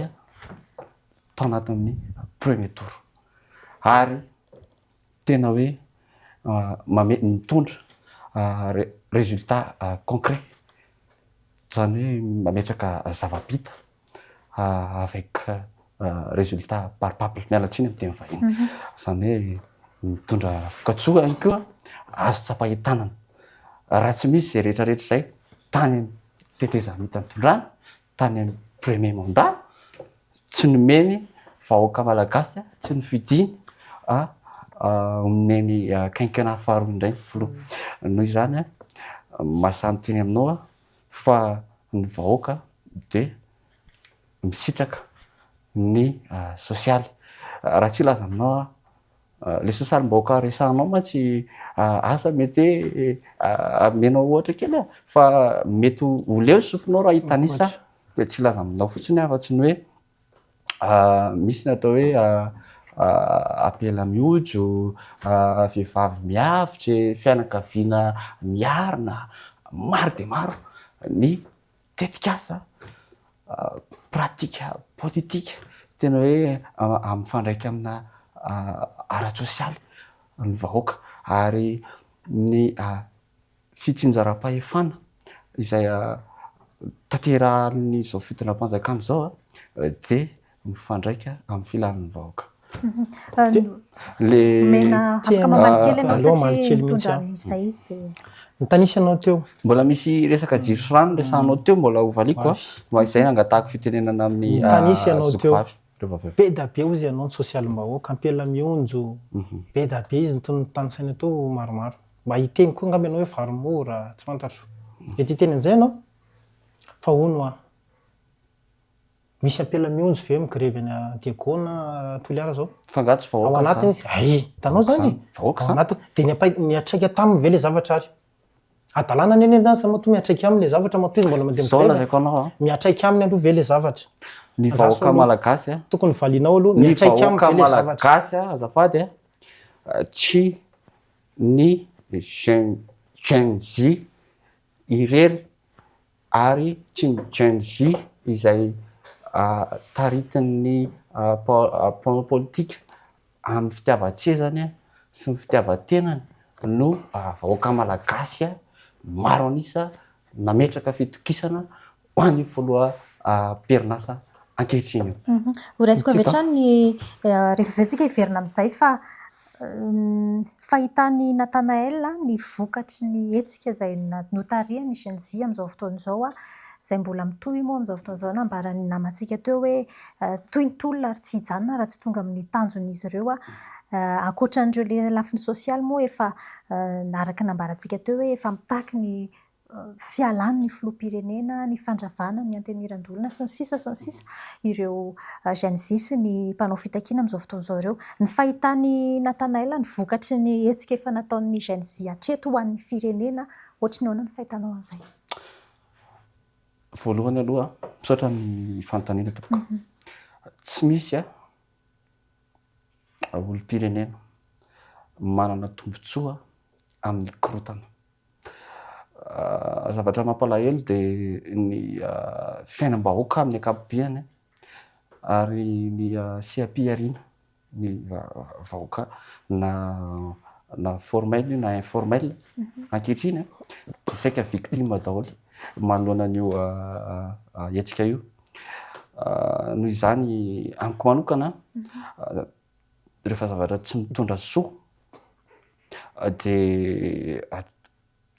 tao anatin'ny premier tour ary tena hoe mitondra résultat concret zany hoe mametraka zava-bita avec résultat palpable mialatsiny amin'ny teny vahiny zany hoe mitondra vokatsoa ihany koa azo tsapahitanana raha tsy misy zay rehetrarehetra zay tany amin'ny tetezamita nitondrana tany amin'ny premier mandat tsy nomeny vahoaka malagasy tsy nofidiny omneny quinquennat faharoa indray filoha noho izany mahasamy teny aminao fa ny vahoaka dia misitraka ny sosialy raha tsy ilaza aminao le sosialy mbahoaka resanao matsy asa mety amenao ohatra kely fa mety ho leo sofinao raha hitanisa dia tsy ilaza aminao fotsiny afa-tsy ny hoe misy ny atao hoe apela miojo vehivavy miavitry fianakaviana miarina maro dia maro ny tetikasa pratika politika tena hoe amifandraika amina ara-sosialy ny vahoaka ary ny fitsinjaram-pahefana izay tanterahan'ny zao fitonam-panjakana zao dia mifandraika amin'ny filan'ny vahoaka. Mena afaka mamaly kely ianao aloha mamaly satria kely mitondra mihitsy izay izy dia ny tanisanao teo mbola misy resaka jiro sy rano resanao teo mbola ovaliako mba izay angatahako fitenenana amin'ny tanisy ianao teo zokovavy rehefa avy eo. be da be ozy ianao ny sosialim-bahoaka ampela mionjo be da be izy ny tanisaina teo maromaro mba hiteny koa angamba ianao hoe varomora tsy fantatro ety hiteny an'izay ianao fa ono misy ampela mionjo ve migrevy any Diagoana Toliara zao fangatsy ao vahoaka anatiny izy ay tanao zany vahoaka ao zany anatiny dia niatraika taminy ve le zavatra ary adalàna ny eny anazy matoa miatraika aminy le zavatra matoa izy mbola mandeha zao migrevy lazaiko anao miatraika aminy aloha ve le zavatra ny vahoaka malagasy tokony valinao aloha ny miatraika aminy vahoaka ve le zavatra malagasy azafady tsy ny Gen Z irery ary tsy ny Gen Z izay taritin'ny politika amin'ny fitiavan-tsezany sy ny fitiavan-tenany no vahoaka malagasy maro anisa nametraka fitokisana ho an'ny foloha perinasa ankehitriny. Ho raisiko avy hatrany ny rehefa avy antsika hiverina amin'izay fa fahitan'ny Natanael ny vokatry ny hetsika izay notarian'ny Gen Z amin'izao fotoana izao izay mbola mitohy moa amin'izao fotoana izao nambaran'ny namantsika teo hoe tohintolona ary tsy hijanona raha tsy tonga amin'ny tanjon'izy ireo ankoatran'ireo le lafiny sosialy moa efa araka nambarantsika teo hoe efa mitaky ny fialan'ny filoham-pirenena ny fandravana ny anteniran-dolona sy ny sisa ireo Gen Z sy ny mpanao fitakiana amin'izao fotoana izao ireo ny fahitan'ny Natanael ny vokatry ny hetsika efa nataon'ny Gen Z hatreto ho an'ny firenena ohatry ny ahoana ny fahitanao an'izay voalohany aloha misaotra ny fanontaniana tompoko tsy misy olom-pirenena manana tombotsoa amin'ny korotana zavatra mampalahelo dia ny fiainam-bahoaka amin'ny ankapobeny ary ny seha-pihariana ny vahoaka na formel na informel ankehitriny saika victime daholo manoloana an'io hetsika io noho izany amiko manokana rehefa zavatra tsy mitondra soa dia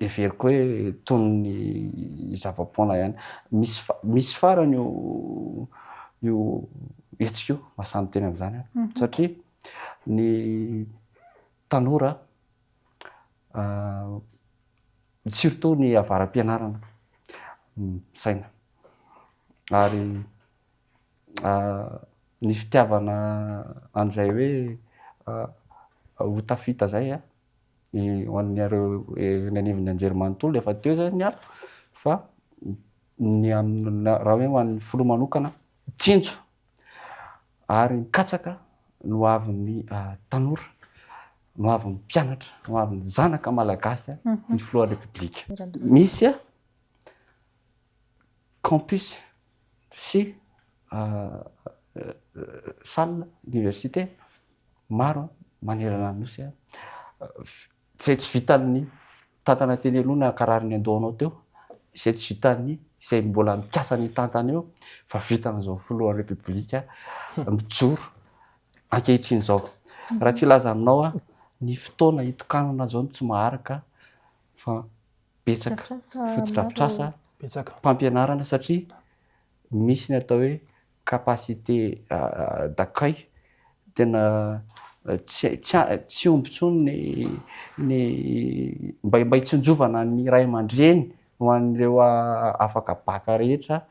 everiko hoe toy ny zava-poana ihany misy farany io hetsika io mahasamy teny amin'izany satria ny tanora surtout ny avaram-pianarana saina ary ny fitiavana an'izay hoe ho tafita zay ho an'ireo ny anivon'ny anjerimanontolo efa teo zay niara fa raha hoe ho an'ny filoha manokana tsinjo ary mikatsaka no avin'ny tanora no avin'ny mpianatra no avin'ny zanaka malagasy ny filohan'ny repoblika misy campus sy salle université maro manerana nosy izay tsy vitan'ny tantana teny aloha na karary andohanao teo izay tsy vitan'ny izay mbola mikasa ny tantana eo fa vitan'izao filohan'ny repoblika mijoro ankehitriny izao raha tsy ilaza aminao ny fotoana hitokanana zao tsy maharaka fa betsaka fotodrafitrasa mpampianarana satria misy ny atao hoe capacité d'accueil tena tsy ombitsony ny mba hitsinjovana ny ray aman-dreny ho an'ireo afaka baka rehetra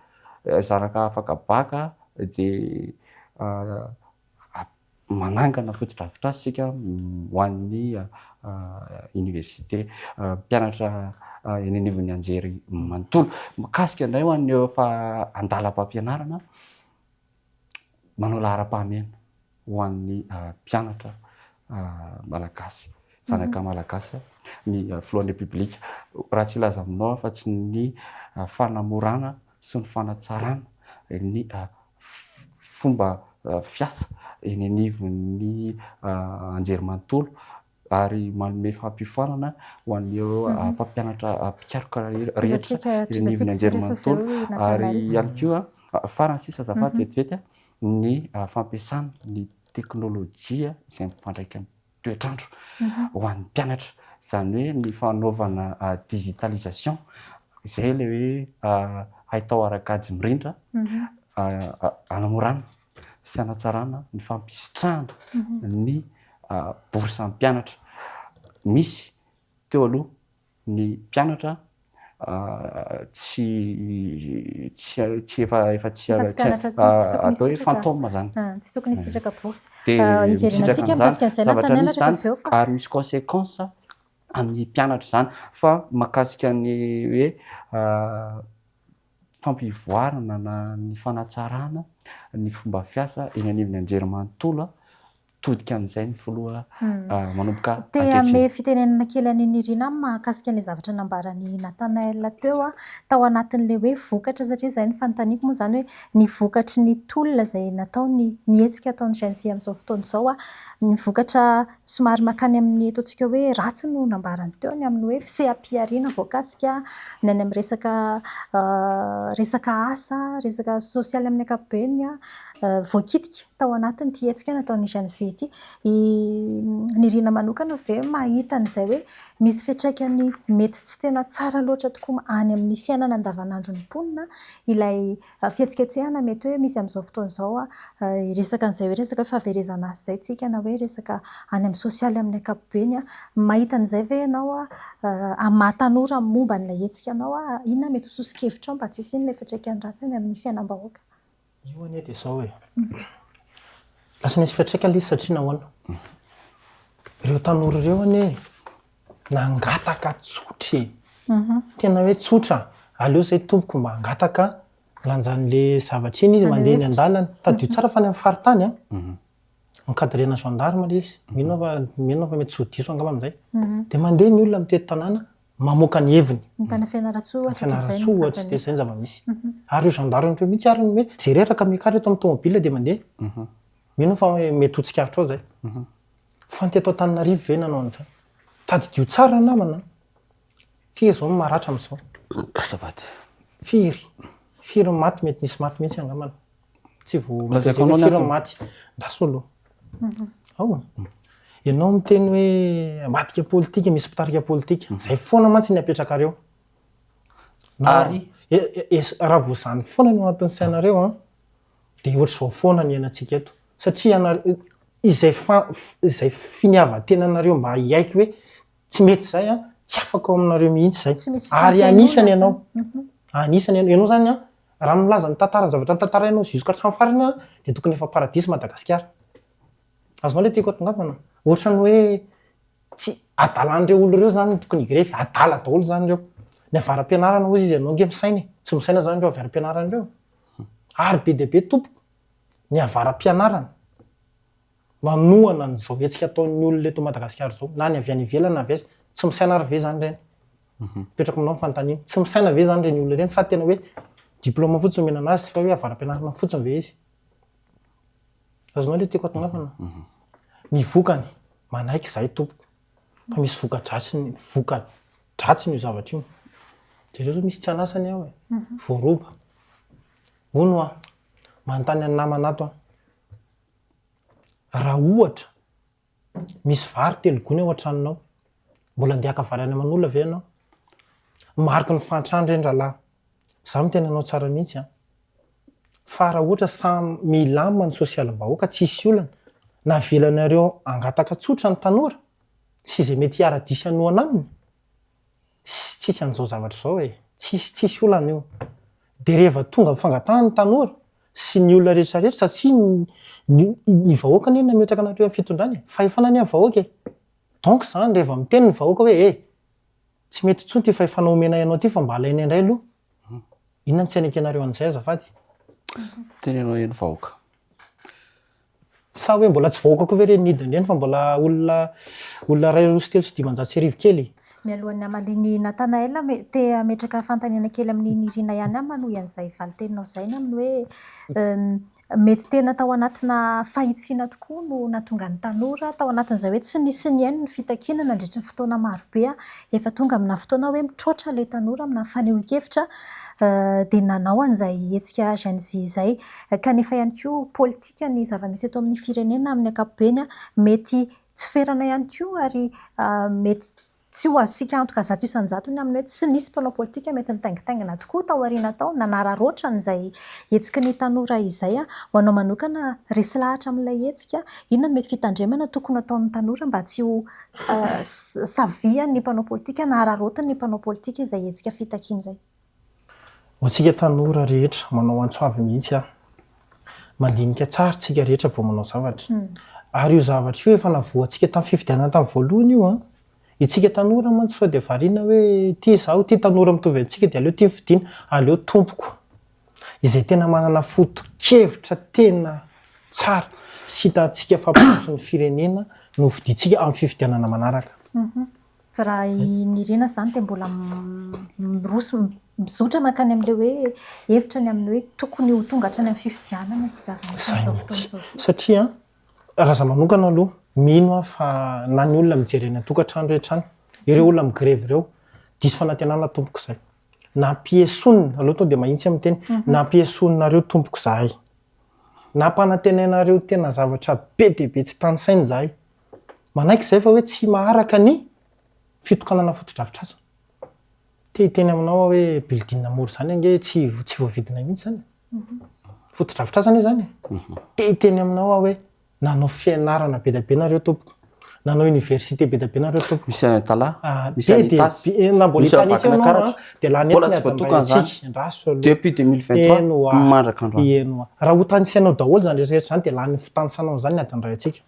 zanaka afaka baka dia manangana fotodrafitrasa sika ho an'ny université mpianatra eny anivon'ny anjery manontolo makasika indray ho an'ireo efa andalam-pampianarana manao laharam-pahamehana ho an'ny mpianatra malagasy zanaka malagasy ny filohan'ny repoblika raha tsy ilaza aminao fa tsy ny fanamorana sy ny fanatsarana ny fomba fiasa eny anivon'ny anjerimanontolo ary manome fampifoanana ho an'ireo mpampianatra mpikaroka rehetra ireniviny anjerimanontolo ary ihany koa farany sisa azafady vetivety ny fampiasana ny teknôlôjia izay mifandraika amin'ny toetrandro ho an'ny mpianatra izany hoe ny fanaovana digitalisation izay le hoe haitao arakajy mirindra anamorana sy anatsarana ny fampisitrahana ny bourse mpianatra misy teo aloha ny mpianatra tsy atao hoe fantôme zany tsy tokony hisitraka bourse dia iverinantsika mikasika an'izay zavatra nantany misy anatra zany feo fa ary misy conséquence amin'ny mpianatra zany fa mahakasika ny hoe fampivoarana na ny fanatsarana ny fomba fiasa eny anivony anjerimanontolo todika amin'izay ny filoha manomboka te ame fitenenana kely an'ny Irina mahakasika an'ilay zavatra nambarany Nathanaël teo tao anatin'ilay hoe vokatra satria izay ny fanontaniako moa zany hoe ny vokatry ny tolona izay natao ny hetsika ataon'ny Gen Z amin'izao fotoana izao ny vokatra somary makany amin'ny ataontsika hoe ratsy no nambarany teo ny amin'ny hoe sehampiariana voakasika ny any amin'ny resaka asa resaka sosialy amin'ny ankapobeny voakitika tao anatin'ny ty hetsika nataon'ny Gen Z ity ny Irina manokana ve mahita an'izay hoe misy fiantraikany mety tsy tena tsara loatra tokoa any amin'ny fiainana andavanandro ny mponina ilay fihetsiketsehana mety hoe misy amin'izao fotoana izao resaka an'izay hoe resaka fahaverezana azy izay tsika na hoe resaka any amin'ny sosialy amin'ny ankapobeny mahita an'izay ve ianao mahatanora momba n'ilay hetsika anao inona mety ho sosokevitra mba tsisy in'ilay fiantraikany ratsy any amin'ny fiainam-bahoaka io anie dia izao hoe lasa misy fiantraikany izy satria nahoana ireo tanora ireo anie nangataka tsotry tena hoe tsotra aleo izay tompoko mba hangataka lanjan'le zavatra iny izy mandeha ny an-dalana tadio tsara fa ny amin'ny faritany mikadrena gendarme le izy mino fa mety tsy ho diso angamba amin'izay dia mandeha ny olona mitety tanàna mamoaka ny heviny ny tany Fianaratsoa Fianaratsoa ohatra dia izay ny zava-misy ary io gendarme hoe mitsy ary hoe zay reraka mikary eto amin'ny tomobile dia mandeha mino fa mety ho tsikaritra ao zay fa ny teto Antananarivo ve nanao an'izay tadidio tsara namana firy zao maratra amin'izao azafady firy maty mety nisy maty mihitsy angamana tsy firy maty ndaso aloha ao ianao miteny hoe matika politika misy mpitarika politika zay foana mantsy ny apetrakareo ary raha voazany foana ny anatin'ny sainareo dia ohatr'izao foana ny ainantsika eto satria izay finiava-tena anareo mba hiaiky hoe tsy mety zay tsy afaka ao aminareo mihitsy zay ary anisany ianao zany raha milaza ny tantara zavatra ny tantara ianao ziska hatramin'ny farany dia tokony efa paradisy Madagasikara azonao le tiako atongavana ohatra ny hoe tsy adalan'ireo olo ireo zany tokony higrefy adala daholo zany ireo ny avaram-pianarana ozy izy ianao nge misainy tsy misaina zany ireo avaram-pianarana ireo ary be dia be tompoko ny avaram-pianarana manohana n'izao hetsika ataon'ny olona eto Madagasikara zao na ny avy any ivelany na veza tsy misaina ary ve zany ireny petraka aminao fanontaniana tsy misaina ve zany ireny olona ireny sa tena hoe diplôma fotsiny omena anazy fa hoe avaram-pianarana fotsiny ve izy azonao le tiako atongavana ny vokany manaiky izay tompoko fa misy voka-dratsiny io zavatra io dia ireo zao misy tsy anasany aho voaroba hono manontany any namanato raha ohatra misy vary telogony ao an-tranonao mbola andeha akavary any aman'olona ve ianao mariky ny fantrany ireny rahalahy izaho miteny anao tsara mihitsy fa raha ohatra samy milamina ny sosialim-bahoaka tsisy olana na velanareo angataka tsotra ny tanora tsy izay mety hiara-disy anohana aminy tsisy an'izao zavatra izao tsisy olana io dia rehefa tonga mifangatahany ny tanora sy ny olona rehetrarehetra satria ny vahoaka ny nametraka anareo amin'ny fitondrany fa efa nany amin'ny vahoaka donc zany rehefa miteny ny vahoaka hoe tsy mety tsony ty fa efa naomena ianao ty fa mba alaina indray aloha inona ny tsy hainaiky anareo an'izay azafady teny ianao eny vahoaka sa hoe mbola tsy vahoaka koa ve re nidiny ireny fa mbola olona ray roa sy telo sy dimanjato sy arivo kely mialohan'ny amaliny Nathanaël te ametraka fantaniana kely amin'ny Irina ihany manohy an'izay valiteninao izay amin'ny hoe mety tena tao anatina fahitsiana tokoa no natonga ny tanora tao anatin'izay hoe tsy nisy ny haino ny fitakiana nandritra ny fotoana marobe efa tonga amina fotoana hoe mitroatra ilay tanora amina fanehoan-kevitra dia nanao an'izay hetsika Gen Z izay kanefa ihany koa politika ny zava-misy eto amin'ny firenena amin'ny ankapobeny mety tsy ferana ihany koa ary mety tsy ho azontsika antoka zato isan-jato ny amin'ny hoe tsy nisy mpanao politika mety nitaingitaingina tokoa tao aoriana tao nanararoatra n'izay hetsika ny tanora izay ho anao manokana resy lahatra amin'ilay hetsika inona no mety fitandremana tokony ataon'ny tanora mba tsy ho saviany ny mpanao politika na ararotiny ny mpanao politika izay hetsika fitakiana izay. Ho antsika tanora rehetra manao antsoavy mihitsy mandinika tsara tsika rehetra vao manao zavatra ary io zavatra io efa navoantsika tamin'ny fifidianana tamin'ny voalohany io itsika tanora mantsy sao dia variana hoe ity zaho ity tanora mitovy antsika dia aleo tia fidiana aleo tompoko izay tena manana foto-kevitra tena tsara sy hitantsika fampiroson'ny firenena no vidintsika amin'ny fifidianana manaraka. Fa raha nirina izany dia mbola miroso mizotra makany amin'ilay hoe hevitra ny amin'ny hoe tokony ho tonga hatrany amin'ny fifidianana ty zava-misy fotoana izao. Satria raha za manokana aloha mino fa na ny olona mijery eny an-tokantrano rehetra any ireo olona migrevy ireo diso fanantenana tompoko izay nampiesonina aloha tonga dia mahitsy amin'ny teny nampiesonareo tompoko izahay nampanantenanareo tena zavatra be dia be tsy tanisaina izahay manaiky izay fa hoe tsy maharaka ny fitokanana foto-drafitr'asa teny aminao hoe bildina mora izany ange tsy voavidina mihitsy zany foto-drafitr'asa zany teny aminao hoe nanao fianarana be dia be nareo tompoko nanao université be dia be nareo tompoko misy tala misy anitasy na mbola hitanisy anao dia lanetiny adambaitsika ndraso depuis 2023 mandraka androany raha ho tanisanao daholo zany rehetra zany dia lany fitanisanao zany ny adandray atsika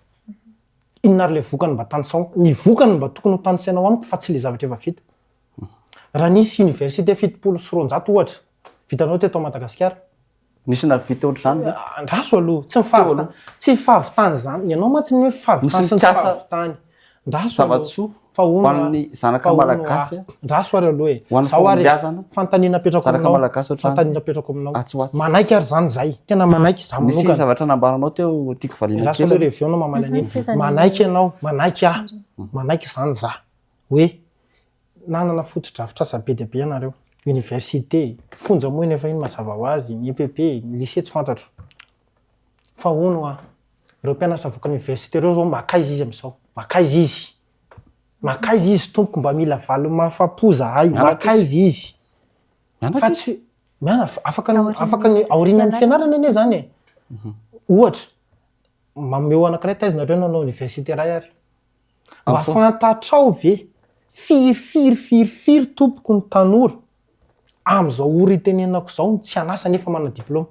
inona ary le vokany mba tanisao ny vokany mba tokony ho tanisanao amiko fa tsy le zavatra efa vita raha nisy université fitopolo sy roanjato ohatra vitanao teto Madagasikara misy na vita ohatra zany ndraso aloha tsy fahavitany zany ianao mantsy ny hoe fahavitany sy ny fahavitany ndraso zavatsoa ho amin'ny zanaka malagasy ndraso ary aloha ho an'ny fahombiazana fantaniana petrako zanaka malagasy ohatra fantaniana petrako aminao atsoatsy manaiky ary zany zay tena manaiky za misy manokana zavatra nambaranao teo tiako valiana ndraso kely aloha reviona mamaly an'iny manaiky ianao manaiky manaiky zany za hoe nanana foto-drafitr'asa be dia be ianareo université fonja moa efa iny mazava ho azy ny EPP ny lycée tsy fantatro fa hono ireo mpianatra avoaka université ireo zao makaizy izy amin'izao makaizy izy tompoko mba mila valy mafapo zahay makaizy izy fa tsy miana afaka ny aorianan'ny fianarana anie zany ohatra mameo anankiray taizina nanao université ray ary mba fantatrao ve firy tompoko ny tanora am'izao ory tenenako zao tsy anasa nefa manana diplôma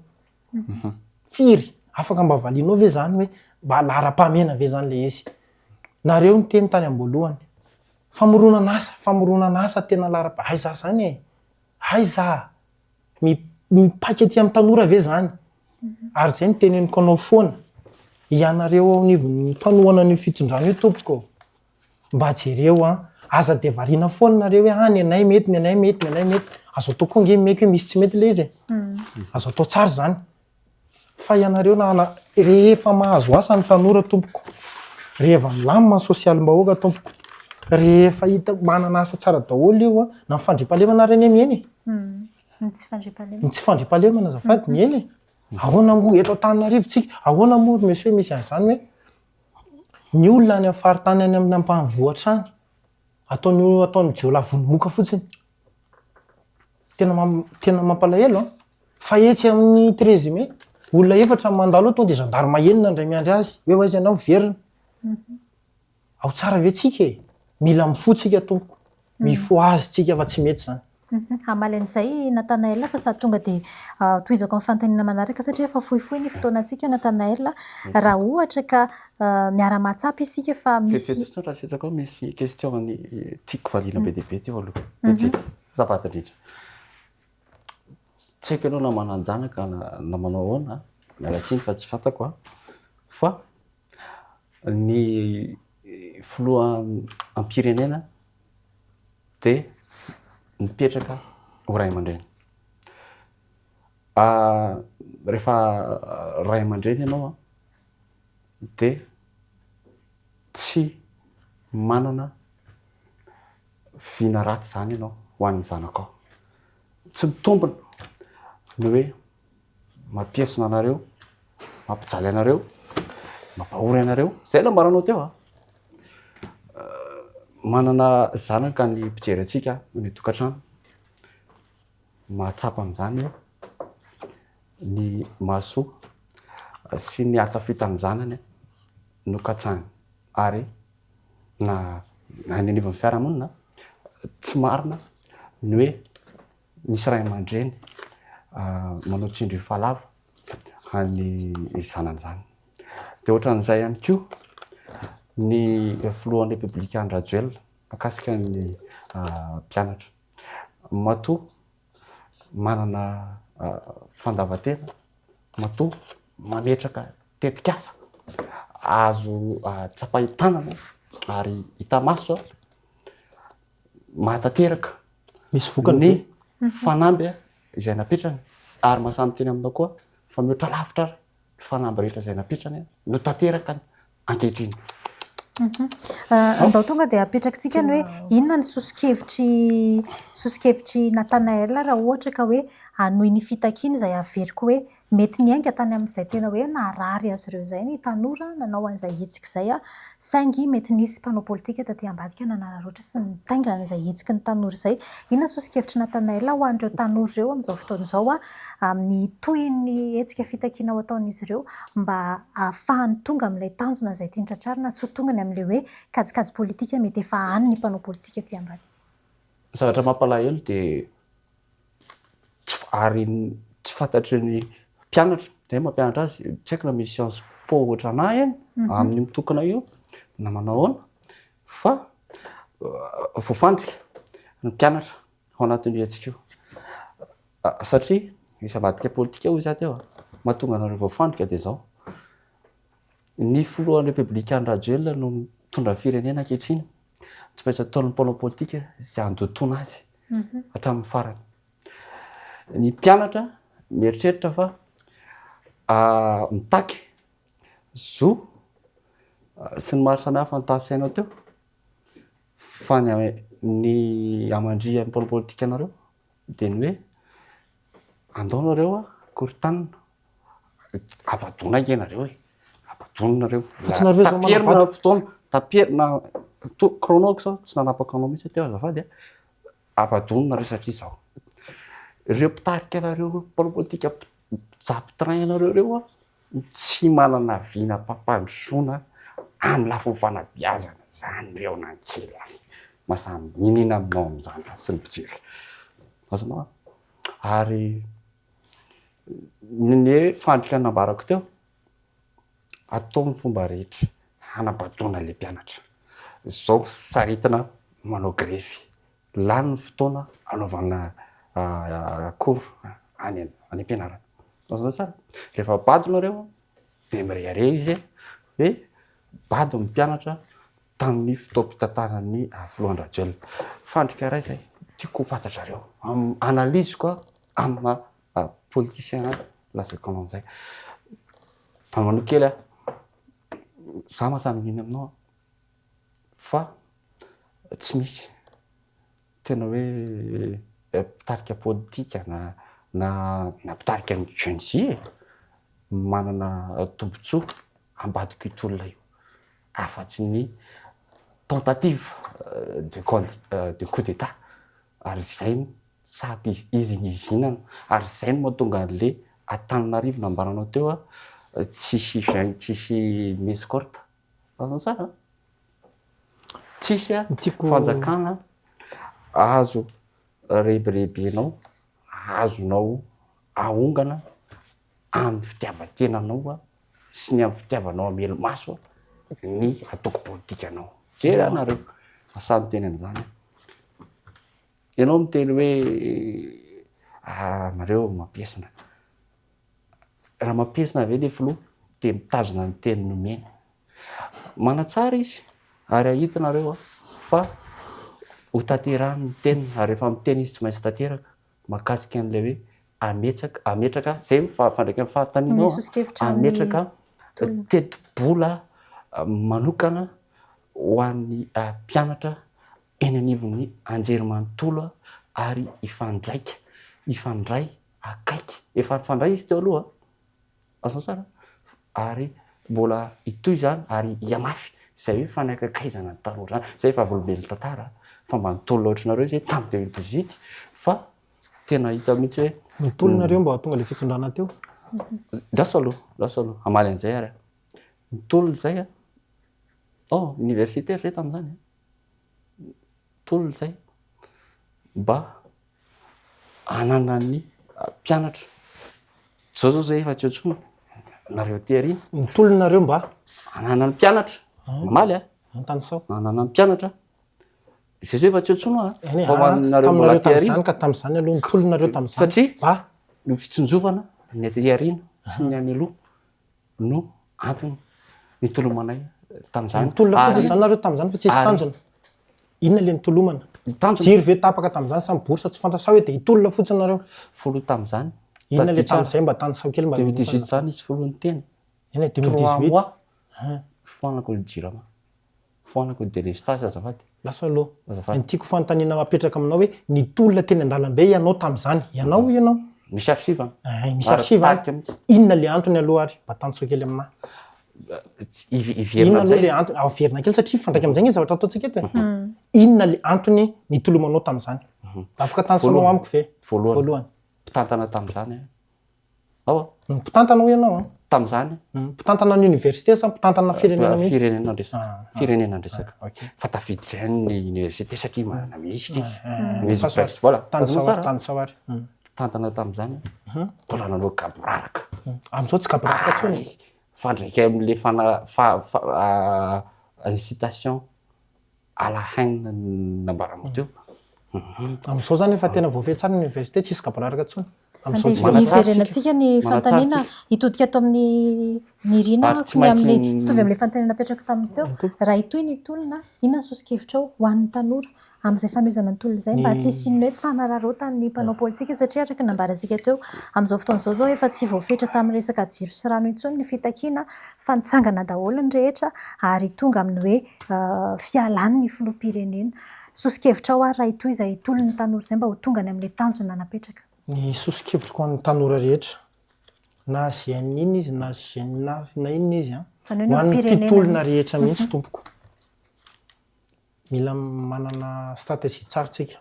firy afaka mba valianao ve zany hoe mba lara-pahamena ve zany le izy nareo ny teny tany am-boalohany famoronana asa tena aiza zany aiza mipaika aty amin'ny tanora ve zany ary zay ny teneniko anao foana ianareo anivon'ny tanoana ny fitondrana io tompoko mba jereo aza dia variana foana nareo hoe ny anay mety azo atao koa nge maiky hoe misy tsy mety le izy azo atao tsara zany fa ianareo rehefa mahazo asa ny tanora tompoko rehefa milamina sosialim-bahoaka tompoko rehefa hita manana asa tsara daholo io na mifandripahalemana reny mieny ny tsy fandripahalemana zafady mieny ahoana mo eto Antananarivo tsika ahoana mo misy hoe misy an'izany hoe ny olona any amin'ny faritany any amin'ny ambanivohitra any ataony jiolahavony moka fotsiny tena mampalahelo fa etsy amin'ny 13 mai olona efatra mandalo tonga dia gendarme enina ndray miandry azy hoe aiza ianao verina ao tsara ve tsika mila mifotsika tompoko mifo azy tsika fa tsy mety zany amaly an'izay Natanael fa sady tonga dia tohizako amin'ny fanontaniana manaraka satria efa fohifohy ny fotoanantsika Natanael raha ohatra ka miara-mahatsapy isika fa misy raha sitraka misy question ny tiako valiana be dia be teo aloha vetsety zafady indrindra tsy haiko ianao na mananjanaka na manao ahoana mialatsiny fa tsy fantako fa ny filoha am-pirenena dia mipetraka ho ray aman-dreny rehefa ray aman-dreny ianao a dia tsy manana viana ratsy zany ianao ho an'ny zanakao. Tsy mitombina ny hoe mampiesona anareo, mampijaly anareo, mampahory anareo, zay lambaranao teo a. Manana zanaka ny mpijery antsika ny tokantrano, mahatsapa amin'izany hoe ny mahasoa sy ny atafita ny zanany no katsany, ary na any anivon'ny fiarahamonina tsy marina ny hoe misy ray aman-dreny manao tsindry falava any zanany zany. Dia ohatran'izay ihany koa ny filohan'ny Repoblika Andry Rajoelina mahakasika ny mpianatra matoa manana fandavan-tena, matoa mametraka tetikasa azo tsapahi-tanana ary hita maso mahatateraka misy vokany ny fanamby izay napetrany, ary mahasamy teny aminao koa fa mihoatra lavitra ary fanamby rehetra izay napetrany no tanteraka ankehitriny. Andao tonga dia apetrakantsika ny hoe inona ny sosikevitry Natanael raha ohatra ka hoe anohy ny fitakiana izay averiko hoe mety niainga tany amin'izay tena hoe naharary azy ireo izay ny tanora nanao an'izay hetsika izay saingy mety nisy mpanao politika taty ambadika nanararoatra sy nitaingana izay hetsiky ny tanora izay. Inona sosikevitry Natanael ho an'ireo tanora ireo amin'izao fotoan'izao amin'ny toy ny hetsika fitakiana ho ataon'izy ireo mba ahafahany tonga amin'ilay tanjona izay tiany tratrarina, tsy ho tonga ny amin'ilay hoe kajikajy politika mety efa hany ny mpanao politika aty ambadika. Zavatra mampalahelo dia ary tsy fantatry ny mpianatra, dia mampianatra azy tsy haiko na misy sciences po ohatra anahy eny amin'ny mitokana io na manao ahoana, fa voafandrika ny mpianatra ao anatin'io hetsika io. Satria misy ambadika politika hoy izaho teo mahatonga anareo voafandrika dia izao: ny filohan'ny Repoblika Andry Rajoelina no mitondra firenena ankehitriny, tsy maintsy ataon'ny mpanao politika izay andotoana azy hatramin'ny farany. Ny mpianatra mieritreritra fa mitaky zo sy ny maro samihafa ny tasisainao teo, fa ny amandria mpanao politika anareo dia ny hoe andao nareo korontanina, ampatona anga ianareo ampatona taperina fotoana, taperina chrono sao tsy nanapaka anao mihitsy teo azafady, ampatona nareo satria izao ireo mpitarika anareo mpanao politika mpijaby train anareo ireo tsy manana viana mpampandrosoana amin'ny lafin'ny fanabeazana zany ireo nankely any masamy minina aminao amin'izany sy ny mpijery azonao. Ary ny fandrika nambarako teo ataon'ny fomba rehetra hanapatona ilay mpianatra. Izao saritina manao grefy, lany ny fotoana anaovana cours any am-pianarana. Azonao tsara, rehefa bady nareo dia mirehare izy hoe bady ny mpianatra tamin'ny fotoam-pitantaran'ny filohan'ny Rajoelina. Fandrika iray izay tiako ho fantatrareo, analiziko amina politicien lazaiko anao amin'izay. Manao kely za mahasamy niny aminao fa tsy misy tena hoe mpitarika politika na mpitarika ny jeune manana tombotsoa ambadika ito olona io, afa-tsy ny tentative de coup d'état, ary izay no sahako izingizinana, ary izay no mahatonga an'le Antananarivo nambaranao teo tsisy escorte. Azonao tsara, tsisy fanjakana azo rehiberehibenao, azonao ahongana amin'ny fitiavan-tenanao sy ny amin'ny fitiavanao amelo maso ny atoko politika anao. Jery anareo masamy teny an'izany. Ianao miteny hoe nareo mampiesina. Raha mampiesina ve ilay filoha dia mitazona ny teny nomeny. Manatsara izy ary ahita nareo fa ho tanterahany ny teny, ary rehefa miteny izy tsy maintsy tanteraka mahakasika an'ilay hoe ametraka zay fandraika ny fahatanianao ametraka teti-bola manokana ho an'ny mpianatra eny anivon'ny anjery manontolo ary ifandray akaiky efa fandray izy teo aloha azao tsara ary mbola itoy zany ary iamafy zay hoe fanakakaizana ny tanora zany zay efa volobely tantara fa mba nitolona ohatranareo zay tamin'ny 2018 fa tena hita mihitsy hoe nitolonareo mba tonga le fitondrana teo laso aloha amaly an'izay ary nitolona zay universitaire zay tamin'izany tolona zay mba ananany mpianatra zao zay efa tsy otsona nareo ty arina nitolonareo mba ananany mpianatra mamaly antany sao ananany mpianatra zay zao efa tsy otsona taminareo tamin'izany ka tamin'izany aloha nitolonareo tamin'izany satria no fitsinjovana ny aty arina sy ny any aloha no antony nitolomanay tamin'izany nitolona fotsy zany nareo tamin'izany fa tsy isy tanjona inona le nitolomana jiry ve tapaka tamin'izany samy borsa tsy fantasa hoe dia hitolona fotsiny nareo folo tamin'izany inona le tamin'izay mba tany sao kely mba 2018 zany izy folohany teny eny 2018 mois foanako le jirama foanako délestage azafady laso aloha nytiako fanontaniana mapetraka aminao hoe nitolona teny an-dalambe ianao tamin'izany ianao misy arsivana misy arsivana inona le antony aloha ary mba tany sao kely aminah inona aloha le antony averina kely satria fandraiky amin'izay ny zavatra ataontsika eto inona le antony nitolomanao tamin'izany afaka tansanao amiko ve voalohany mpitantana tamin'izany mpitantana ho ianao tamin'izany mpitantana ny université sa mpitantana firenena mihitsy firenena ndresaka fa tafiditra ny université satria manana misitra izy misy voilà tany sao ary mpitantana tamin'izany mbola nanao kaboraraka amin'izao tsy kaboraraka tsony fandraika am'le incitation à la haine nambaramo teo amin'izao zany efa tena voafehy tsara ny université tsy isy kaboraraka tsony iverenantsika ny fantaniana hitodika ato amin'ny nirina ny amin'ny tovy amin'le fantaniana napetraka tamin'ny teo raha itoy ny tolona inona sosokevitra ao ho an'ny tanora amin'izay fanoizana ny tolona izay mba tsy isy iny hoe fanararotany mpanao politika satria araka nambarantsika teo amin'izao fotoan'izao zao efa tsy voafetra tamin'ny resaka jiro sy rano intsony ny fitakiana fa nitsangana daholo ny rehetra ary tonga amin'ny hoe fialany ny filoham-pirenena sosokevitra ao ary raha itoy izay tolony tanora izay mba ho tonga ny amin'le tanjona napetraka ny sosokevitro ho an'ny tanora rehetra na aziany iny izy na aziany nafy na inona izy ho an'ny titolona rehetra mihitsy tompoko mila manana stratégie tsara tsika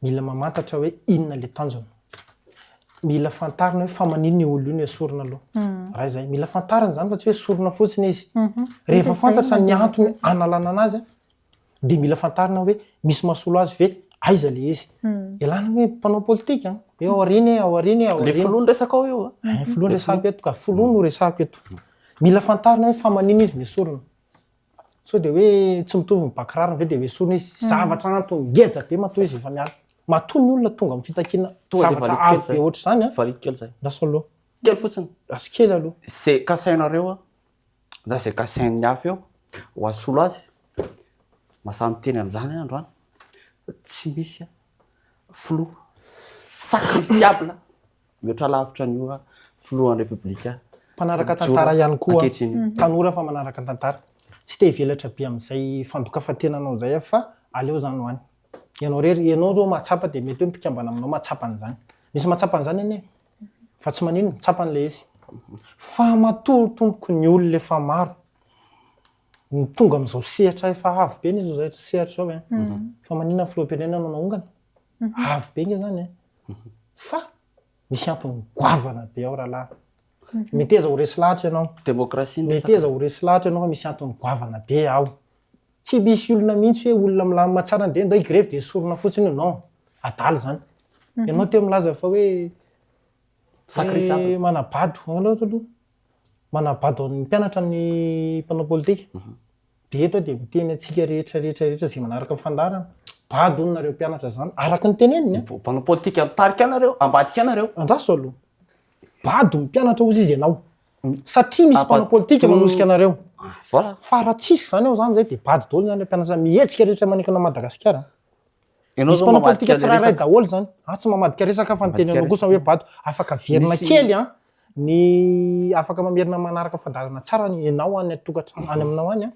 mila mamantatra hoe inona le tanjona mila fantarina hoe fa manino ny olo io ny esorina aloha raha izay mila fantarina zany fa tsy hoe esorina fotsiny izy rehefa fantatra ny antony analana anazy dia mila fantarina hoe misy mahasolo azy ve aiza le izy ialana hoe mpanao politika hoe aoriny le filoha resaka ao io filoha resako eto ka filoha no resako eto mila fantarina hoe fa manino izy mesorina so dia hoe tsy mitovy ny bakirarina ve dia hoe esorina izy zavatra antony ngeda be matoa izy efa miala matoa ny olona tonga amin'ny fitakiana zavatra avo be ohatra zany valika kely zay laso aloha kely fotsiny aso kely aloha zay kasainareo na zay kasain'ny hafa eo ho asolo azy masamy teny an'izany androany tsy misy filoha sacrifiable mihoatra lavitra ny filohan'ny républicain mpanaraka tantara ihany koa tanora fa manaraka tantara tsy te hivelatra be amin'izay fandoka fatenanao zay fa aleo zany hoany ianao rery ianao zao mahatsapa dia mety hoe mpikambana aminao matsapan'izany misy matsapan'izany anie fa tsy manino tsapany le izy fa matoa tompoko ny olona efa maro ny tonga amin'izao sehatra efa avo be ny izy zay tsy sehatra zao fa manina filoham-pirenena manaongana avo be nge zany fa misy antony goavana be ao rahalahy mety eza ho resy lahatra ianao démocratie mety eza ho resy lahatra ianao fa misy antony goavana be ao tsy misy olona mihitsy hoe olona milamina tsara dia ndao higrevy dia esorina fotsiny non adaly zany ianao teo milaza fa hoe sacrifiable manabado aloha manabado ny mpianatra amin'ny mpanao politika dia eto dia miteny atsika rehetra zay manaraka fandarana bado nareo mpianatra zany araka ny teneniny mpanao politika mitarika anareo ambadika anareo andraso aloha bado mpianatra ozy izy ianao satria misy mpanao politika manosika anareo voilà fa raha tsisy zany eo zany zay dia bado daholo zany mpianatra mihetsika rehetra manekana Madagasikara Ianao misy zao mpanao politika mamadika ny tsirairay resaka. daholo zany tsy mamadika resaka fa ny teny anao kosa hoe bato afaka verina Misy- kely ny afaka mamerina manaraka fandarana tsara ny ianao any atokantrano any aminao any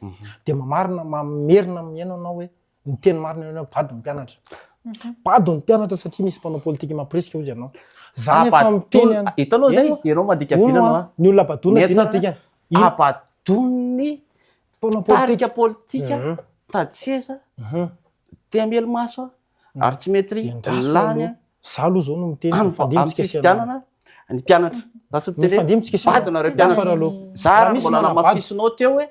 de mamarina mamerina miaino anao hoe ny teny marina ianao bado ny mpianatra bado ny mpianatra satria misy mpanao politika mampirisika ozy ianao zany efa miteny any hitanao zay ianao mandika filanao ny olona badona dina dika abadonny mpanao tarika politika politika tadisesa teamelo maso ary tsy mety lany za aloha zao no miteny amin'ny fifidianana ny mpianatra raha tsy mifandimitsika badinareo mpianatra zara mbola namafisinao teo hoe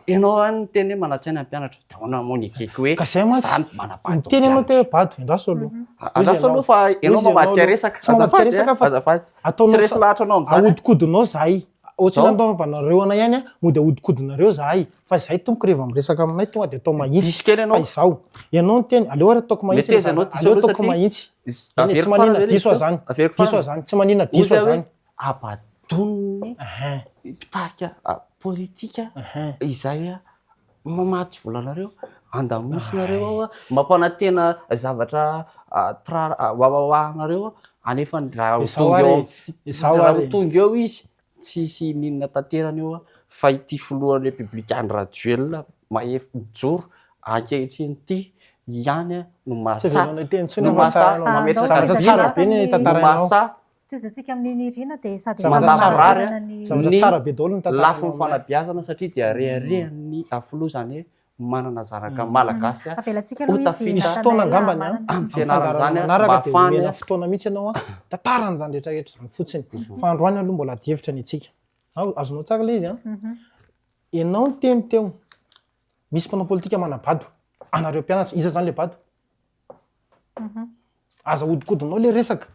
ianao any ny teny hoe manatsaina ny mpianatra de ona mony ekeko hoe zany manabady miteny anao teo hoe bado endraso aloha azaso aloha fa ianao mamadika resaka azafady tsy resy lahatra anao am'zany ahodikodinao zahay ohatrany anaovanareo anay ihany mody ahodikodinareo zahay fa zahay tompoko rehefa miresaka aminay tonga de atao mahitsy fa izao ianao ny teny aleo ary ataoko mahitsy aleo ataoko mahitsy tsy manina diso zany diso zany tsy manina diso zany abadonny mpitarika politika izay mamaty volanareo andamosinareo ao mampanantena zavatra wawawahanareo anefa raha tonga eo izy tsisy ninona tanterany eo fa ity filohan'ny republikany rajuel mahefy mijoro ankehitriny ity ihany no toizatsika amin'ny nirina de sady tsara be daholo ny lafo ny fanabiazana satria dia reharehan'ny afilo zany hoe manana zanaka malagasy avelatsika aloha izy misy fotoana angambany amin'ny fianarana zany manaraka de mafany omena fotoana mihitsy ianao tantarany zany rehetrarehetra zany fotsiny fa androany aloha mbola dievitra ny itsika azonao tsara le izy ianao ny teny teo misy mpanao politika manabado anareo mpianatra iza zany le bado aza hodikodinao le resaka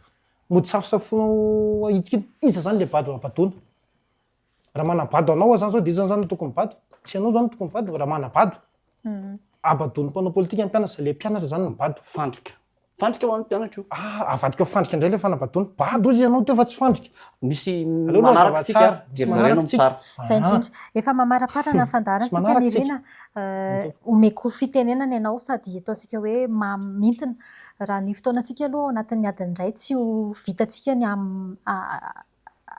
mody safosafonao itsikity iza zany le bado abadona raha manabado anao zany zao de iza zany tokony bado tsy anao zany tokony bado raha manabado abadon'ny mpanao politika mpianatra le mpianatra zany ny bado fandrika ho an'ny mpianatra io avadika fandrika indray le fanabadony bado izy ianao teo fa tsy fandrika misy manaraksika gerzarena tsara zay indrindra efa mamaraparana fandarantsika nirina omeko fitenenana ianao sady ataontsika hoe mamintina raha ny fotoanantsika aloha anatin'ny adin'indray tsy ho vitantsika ny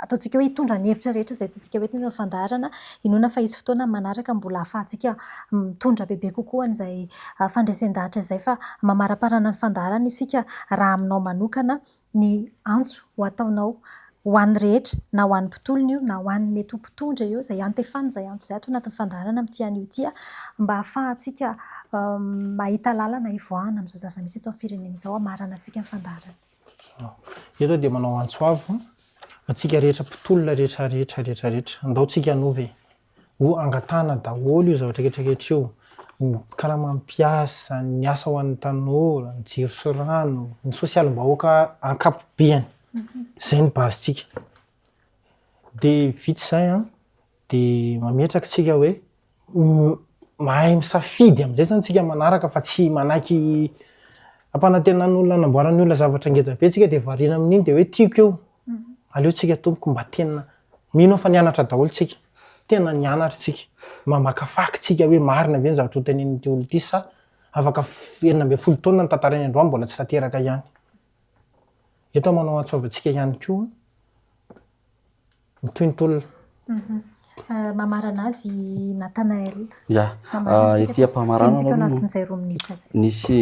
ataontsika hoe hitondra ny hevitra rehetra zay tiantsika hoe tena fandarana inona fa izy fotoana manaraka mbola ahafahantsika mitondra bebe kokoa an'izay fandresen-dahatra izay fa mamaraparana ny fandarana isika raha aminao manokana ny antso ho ataonao ho an'ny rehetra na ho an'ny mpitolona io na ho an'ny mety ho mpitondra io zay antefany izay antso izay ato anatin'ny fandarana amin'ity an'io ity mba ahafahantsika mahita lalana ivoahana amin'izao zava-misy eto amin'ny firenena izao hamarana antsika ny fandarana eto dia manao antso avo atsika rehetra mpitolona rehetrarehetra andaotsika anove ho angatana daholo io zavatra ketreketra io karaha mampiasa ny asa ho an'ny tanora ny jiro sy rano ny sosialim-bahoaka ankapobeny zay ny bazitsika de vitsy zay de mametraka tsika hoe mahay misafidy am'izay zany tsika manaraka fa tsy manaky ampanantenany olona namboarany olona zavatra ngejabe tsika de varina amin'iny de hoe tiako eo aleo tsika tompoko mba tena mino fa nianatra daholo tsika tena nianatra tsika mamakafaky tsika hoe marina ve ny zavatra hotenen'ity olo ity sa afaka 20 taona ny tantarainy androany mbola tsy tanteraka ihany eto manao antsoavantsika ihany koa mitoyntolona mamarana azy Nathanaël ety ampamarana anatin'izay roa minitra zay nisy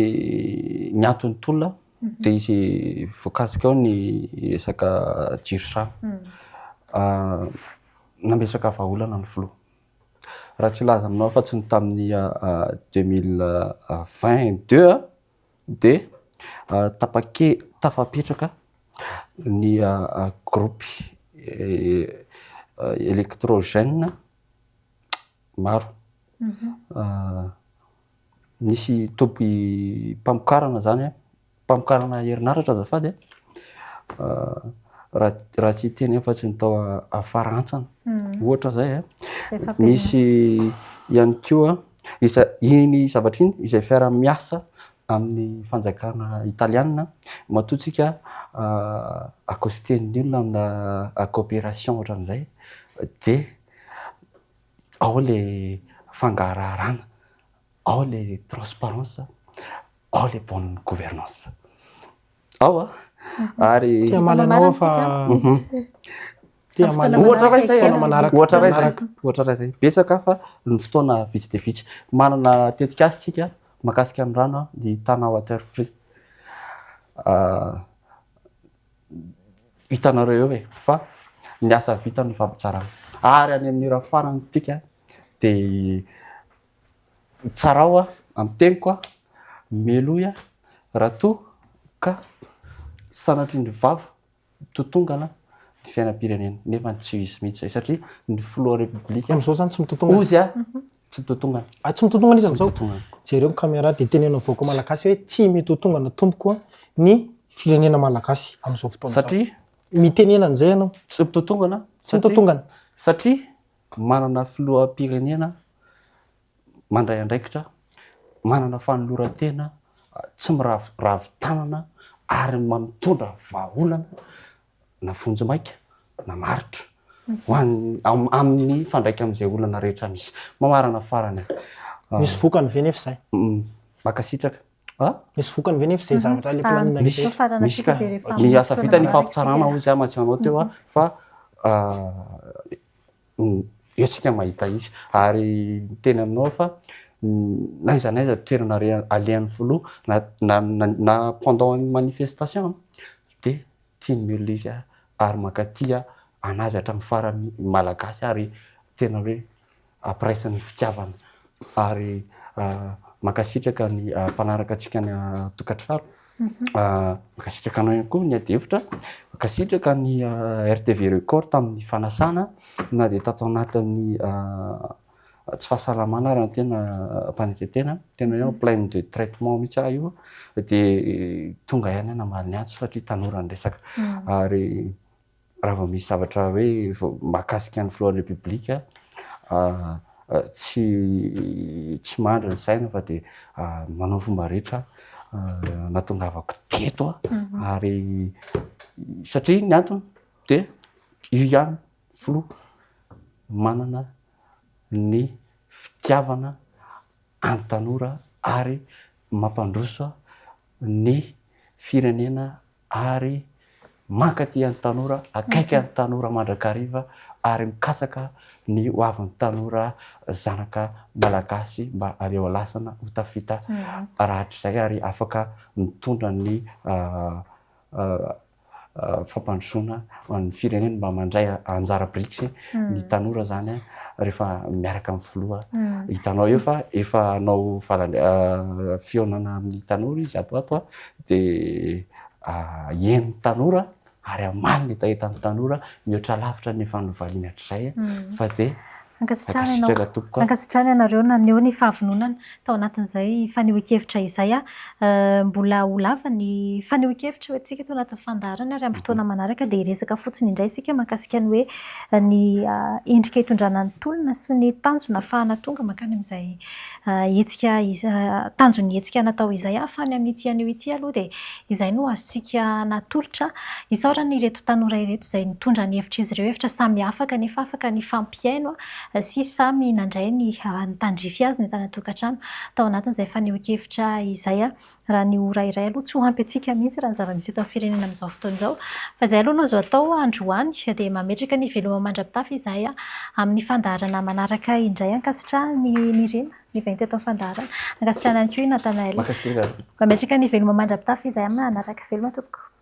niatony tolona de izy voakasika ao ny resaka jirosano namesaka vahaolana ny filoha raha tsy laza aminao fa tsy ny tamin'ny 2022 de tafapetraka ny groupe électrogène maro nisy toby mpamokarana zany mpamokarana herinaratra azafady raha tsy teny efa tsy ny tao afarantsana ohatra zay misy ihany koa iny zavatra iny izay fiara-miasa amin'ny fanjakana italiana matoatsika akositen'ny olona amina coopération ohatran'izay de ao le fangararana ao le transparence les bonnes gouvernance ao ary tia malanao fa tia ohatra ray zay ohatra ray zay manaraka. ohatra ray zay betsaka fa ny fotoana vitsy de vitsy manana tetika azy tsika mahakasika ny rano ny tana water free hitanareo eo hoe fa ny asa vita ny fampitsarana ary any amin'ny raha farany tsika de tsara ao amin'ny teniko meloya raha to ka sanatry ny vava totongana ny fiainam-pirenena nefa tsy izy mihitsy zay satria ny filoha republika am'izao zany tsy mitotongana ozy tsy mitotongana tsy mitotongana izy am'izao mitotongana jereo caméra de tenenao vaoaka malagasy hoe tsy mitotongana tompoko ny firenena malagasy am'izao fotoana satria mitenena an'izay ianao tsy mitotongana tsy mitotongana satria manana filoham-pirenena mandray andraikitra manana fanoloran-tena tsy miravitanana ary mitondra vahaolana na vonjy maika na maritra hoan'ny amin'ny fandraika amin'izay olana rehetra misy mamarana farany misy vokany ve nefa zay makasitraka misy vokany ve nefa zay zavatra lekolanina misy ka ny asa vita ny fampitsarana ozy matsyanao teo fa eo tsika mahita izy ary teny aminao fa naiza naiza toerana alehan'ny filoha na pendant ny manifestation de tiany miolona izy ary makatia anazy hatramin'ny farany malagasy ary tena hoe ampiraisany fitiavana ary makasitraka ny mpanaraka atsika ny tokantrano makasitraka anao ihany koa ny adevitra makasitraka ny RTV record tamin'ny fanasana na de tato anatin'ny tsy fahasalamana ary tena mpanetretena tena hoe plein de traitement mihitsy io de tonga ihany namaly ny antso satria tanora ny resaka ary raha vao misy zavatra hoe mahakasika ny filohan'ny republika tsy mandry ny saina fa de manao fomba rehetra natongavako teto ary satria ny antony de io ihany filoha manana ny fitiavana an-tanora ary mampandroso ny firenena ary mankaty an'ny tanora akaiky an'ny tanora mandrakariva ary mikasaka ny hoavin'ny tanora zanaka malagasy mba aleo lasana ho tafita rahatrizay ary afaka mitondra ny fampandrosoana ny firenena mba mandray anjara briksy ny tanora zany rehefa miaraka amin'ny filoha hitanao eo fa efa anao fionana amin'ny tanora izy atoato de hen'ny tanora ary amaly ny etaetan'ny tanora mihoatra lavitra ny fanovaliana hatr'izay fa de ankasitrany ianareo naneo ny fahavononana tao anatin'izay fanehoan-kevitra izay mbola ho lava ny fanehoan-kevitra hoe tsika tao anatin'ny fandarana ary amin'ny fotoana manaraka dia resaka fotsiny indray isika mahakasika ny hoe ny endrika hitondrana ny tolona sy ny tanjona ahafahana tonga makany amin'izay hetsika tanjony hetsika natao izay ahafany amin'ity anio ity aloha dia izay no azontsika natolotra isaorana ireto tanora ireto izay nitondra ny hevitra izy ireo hevitra samy afaka nefa afaka ny fampiaino sy samy nandray ny tandrify azy ny tana-tokantrano tao anatin'izay fanehoan-kevitra izay raha ny ora iray aloha tsy ho ampy antsika mihitsy raha ny zava-misy eto amin'ny firenena amin'izao fotoana izao fa izay aloha no azo atao androany dia mametraka ny veloma mandrapitafy izay amin'ny fandaharana manaraka indray ankasitra ny rena ny vainty eto fandaharana ankasitrana any koa i Natanael mametraka ny veloma mandrapitafy izay amin'ny manaraka veloma tompoko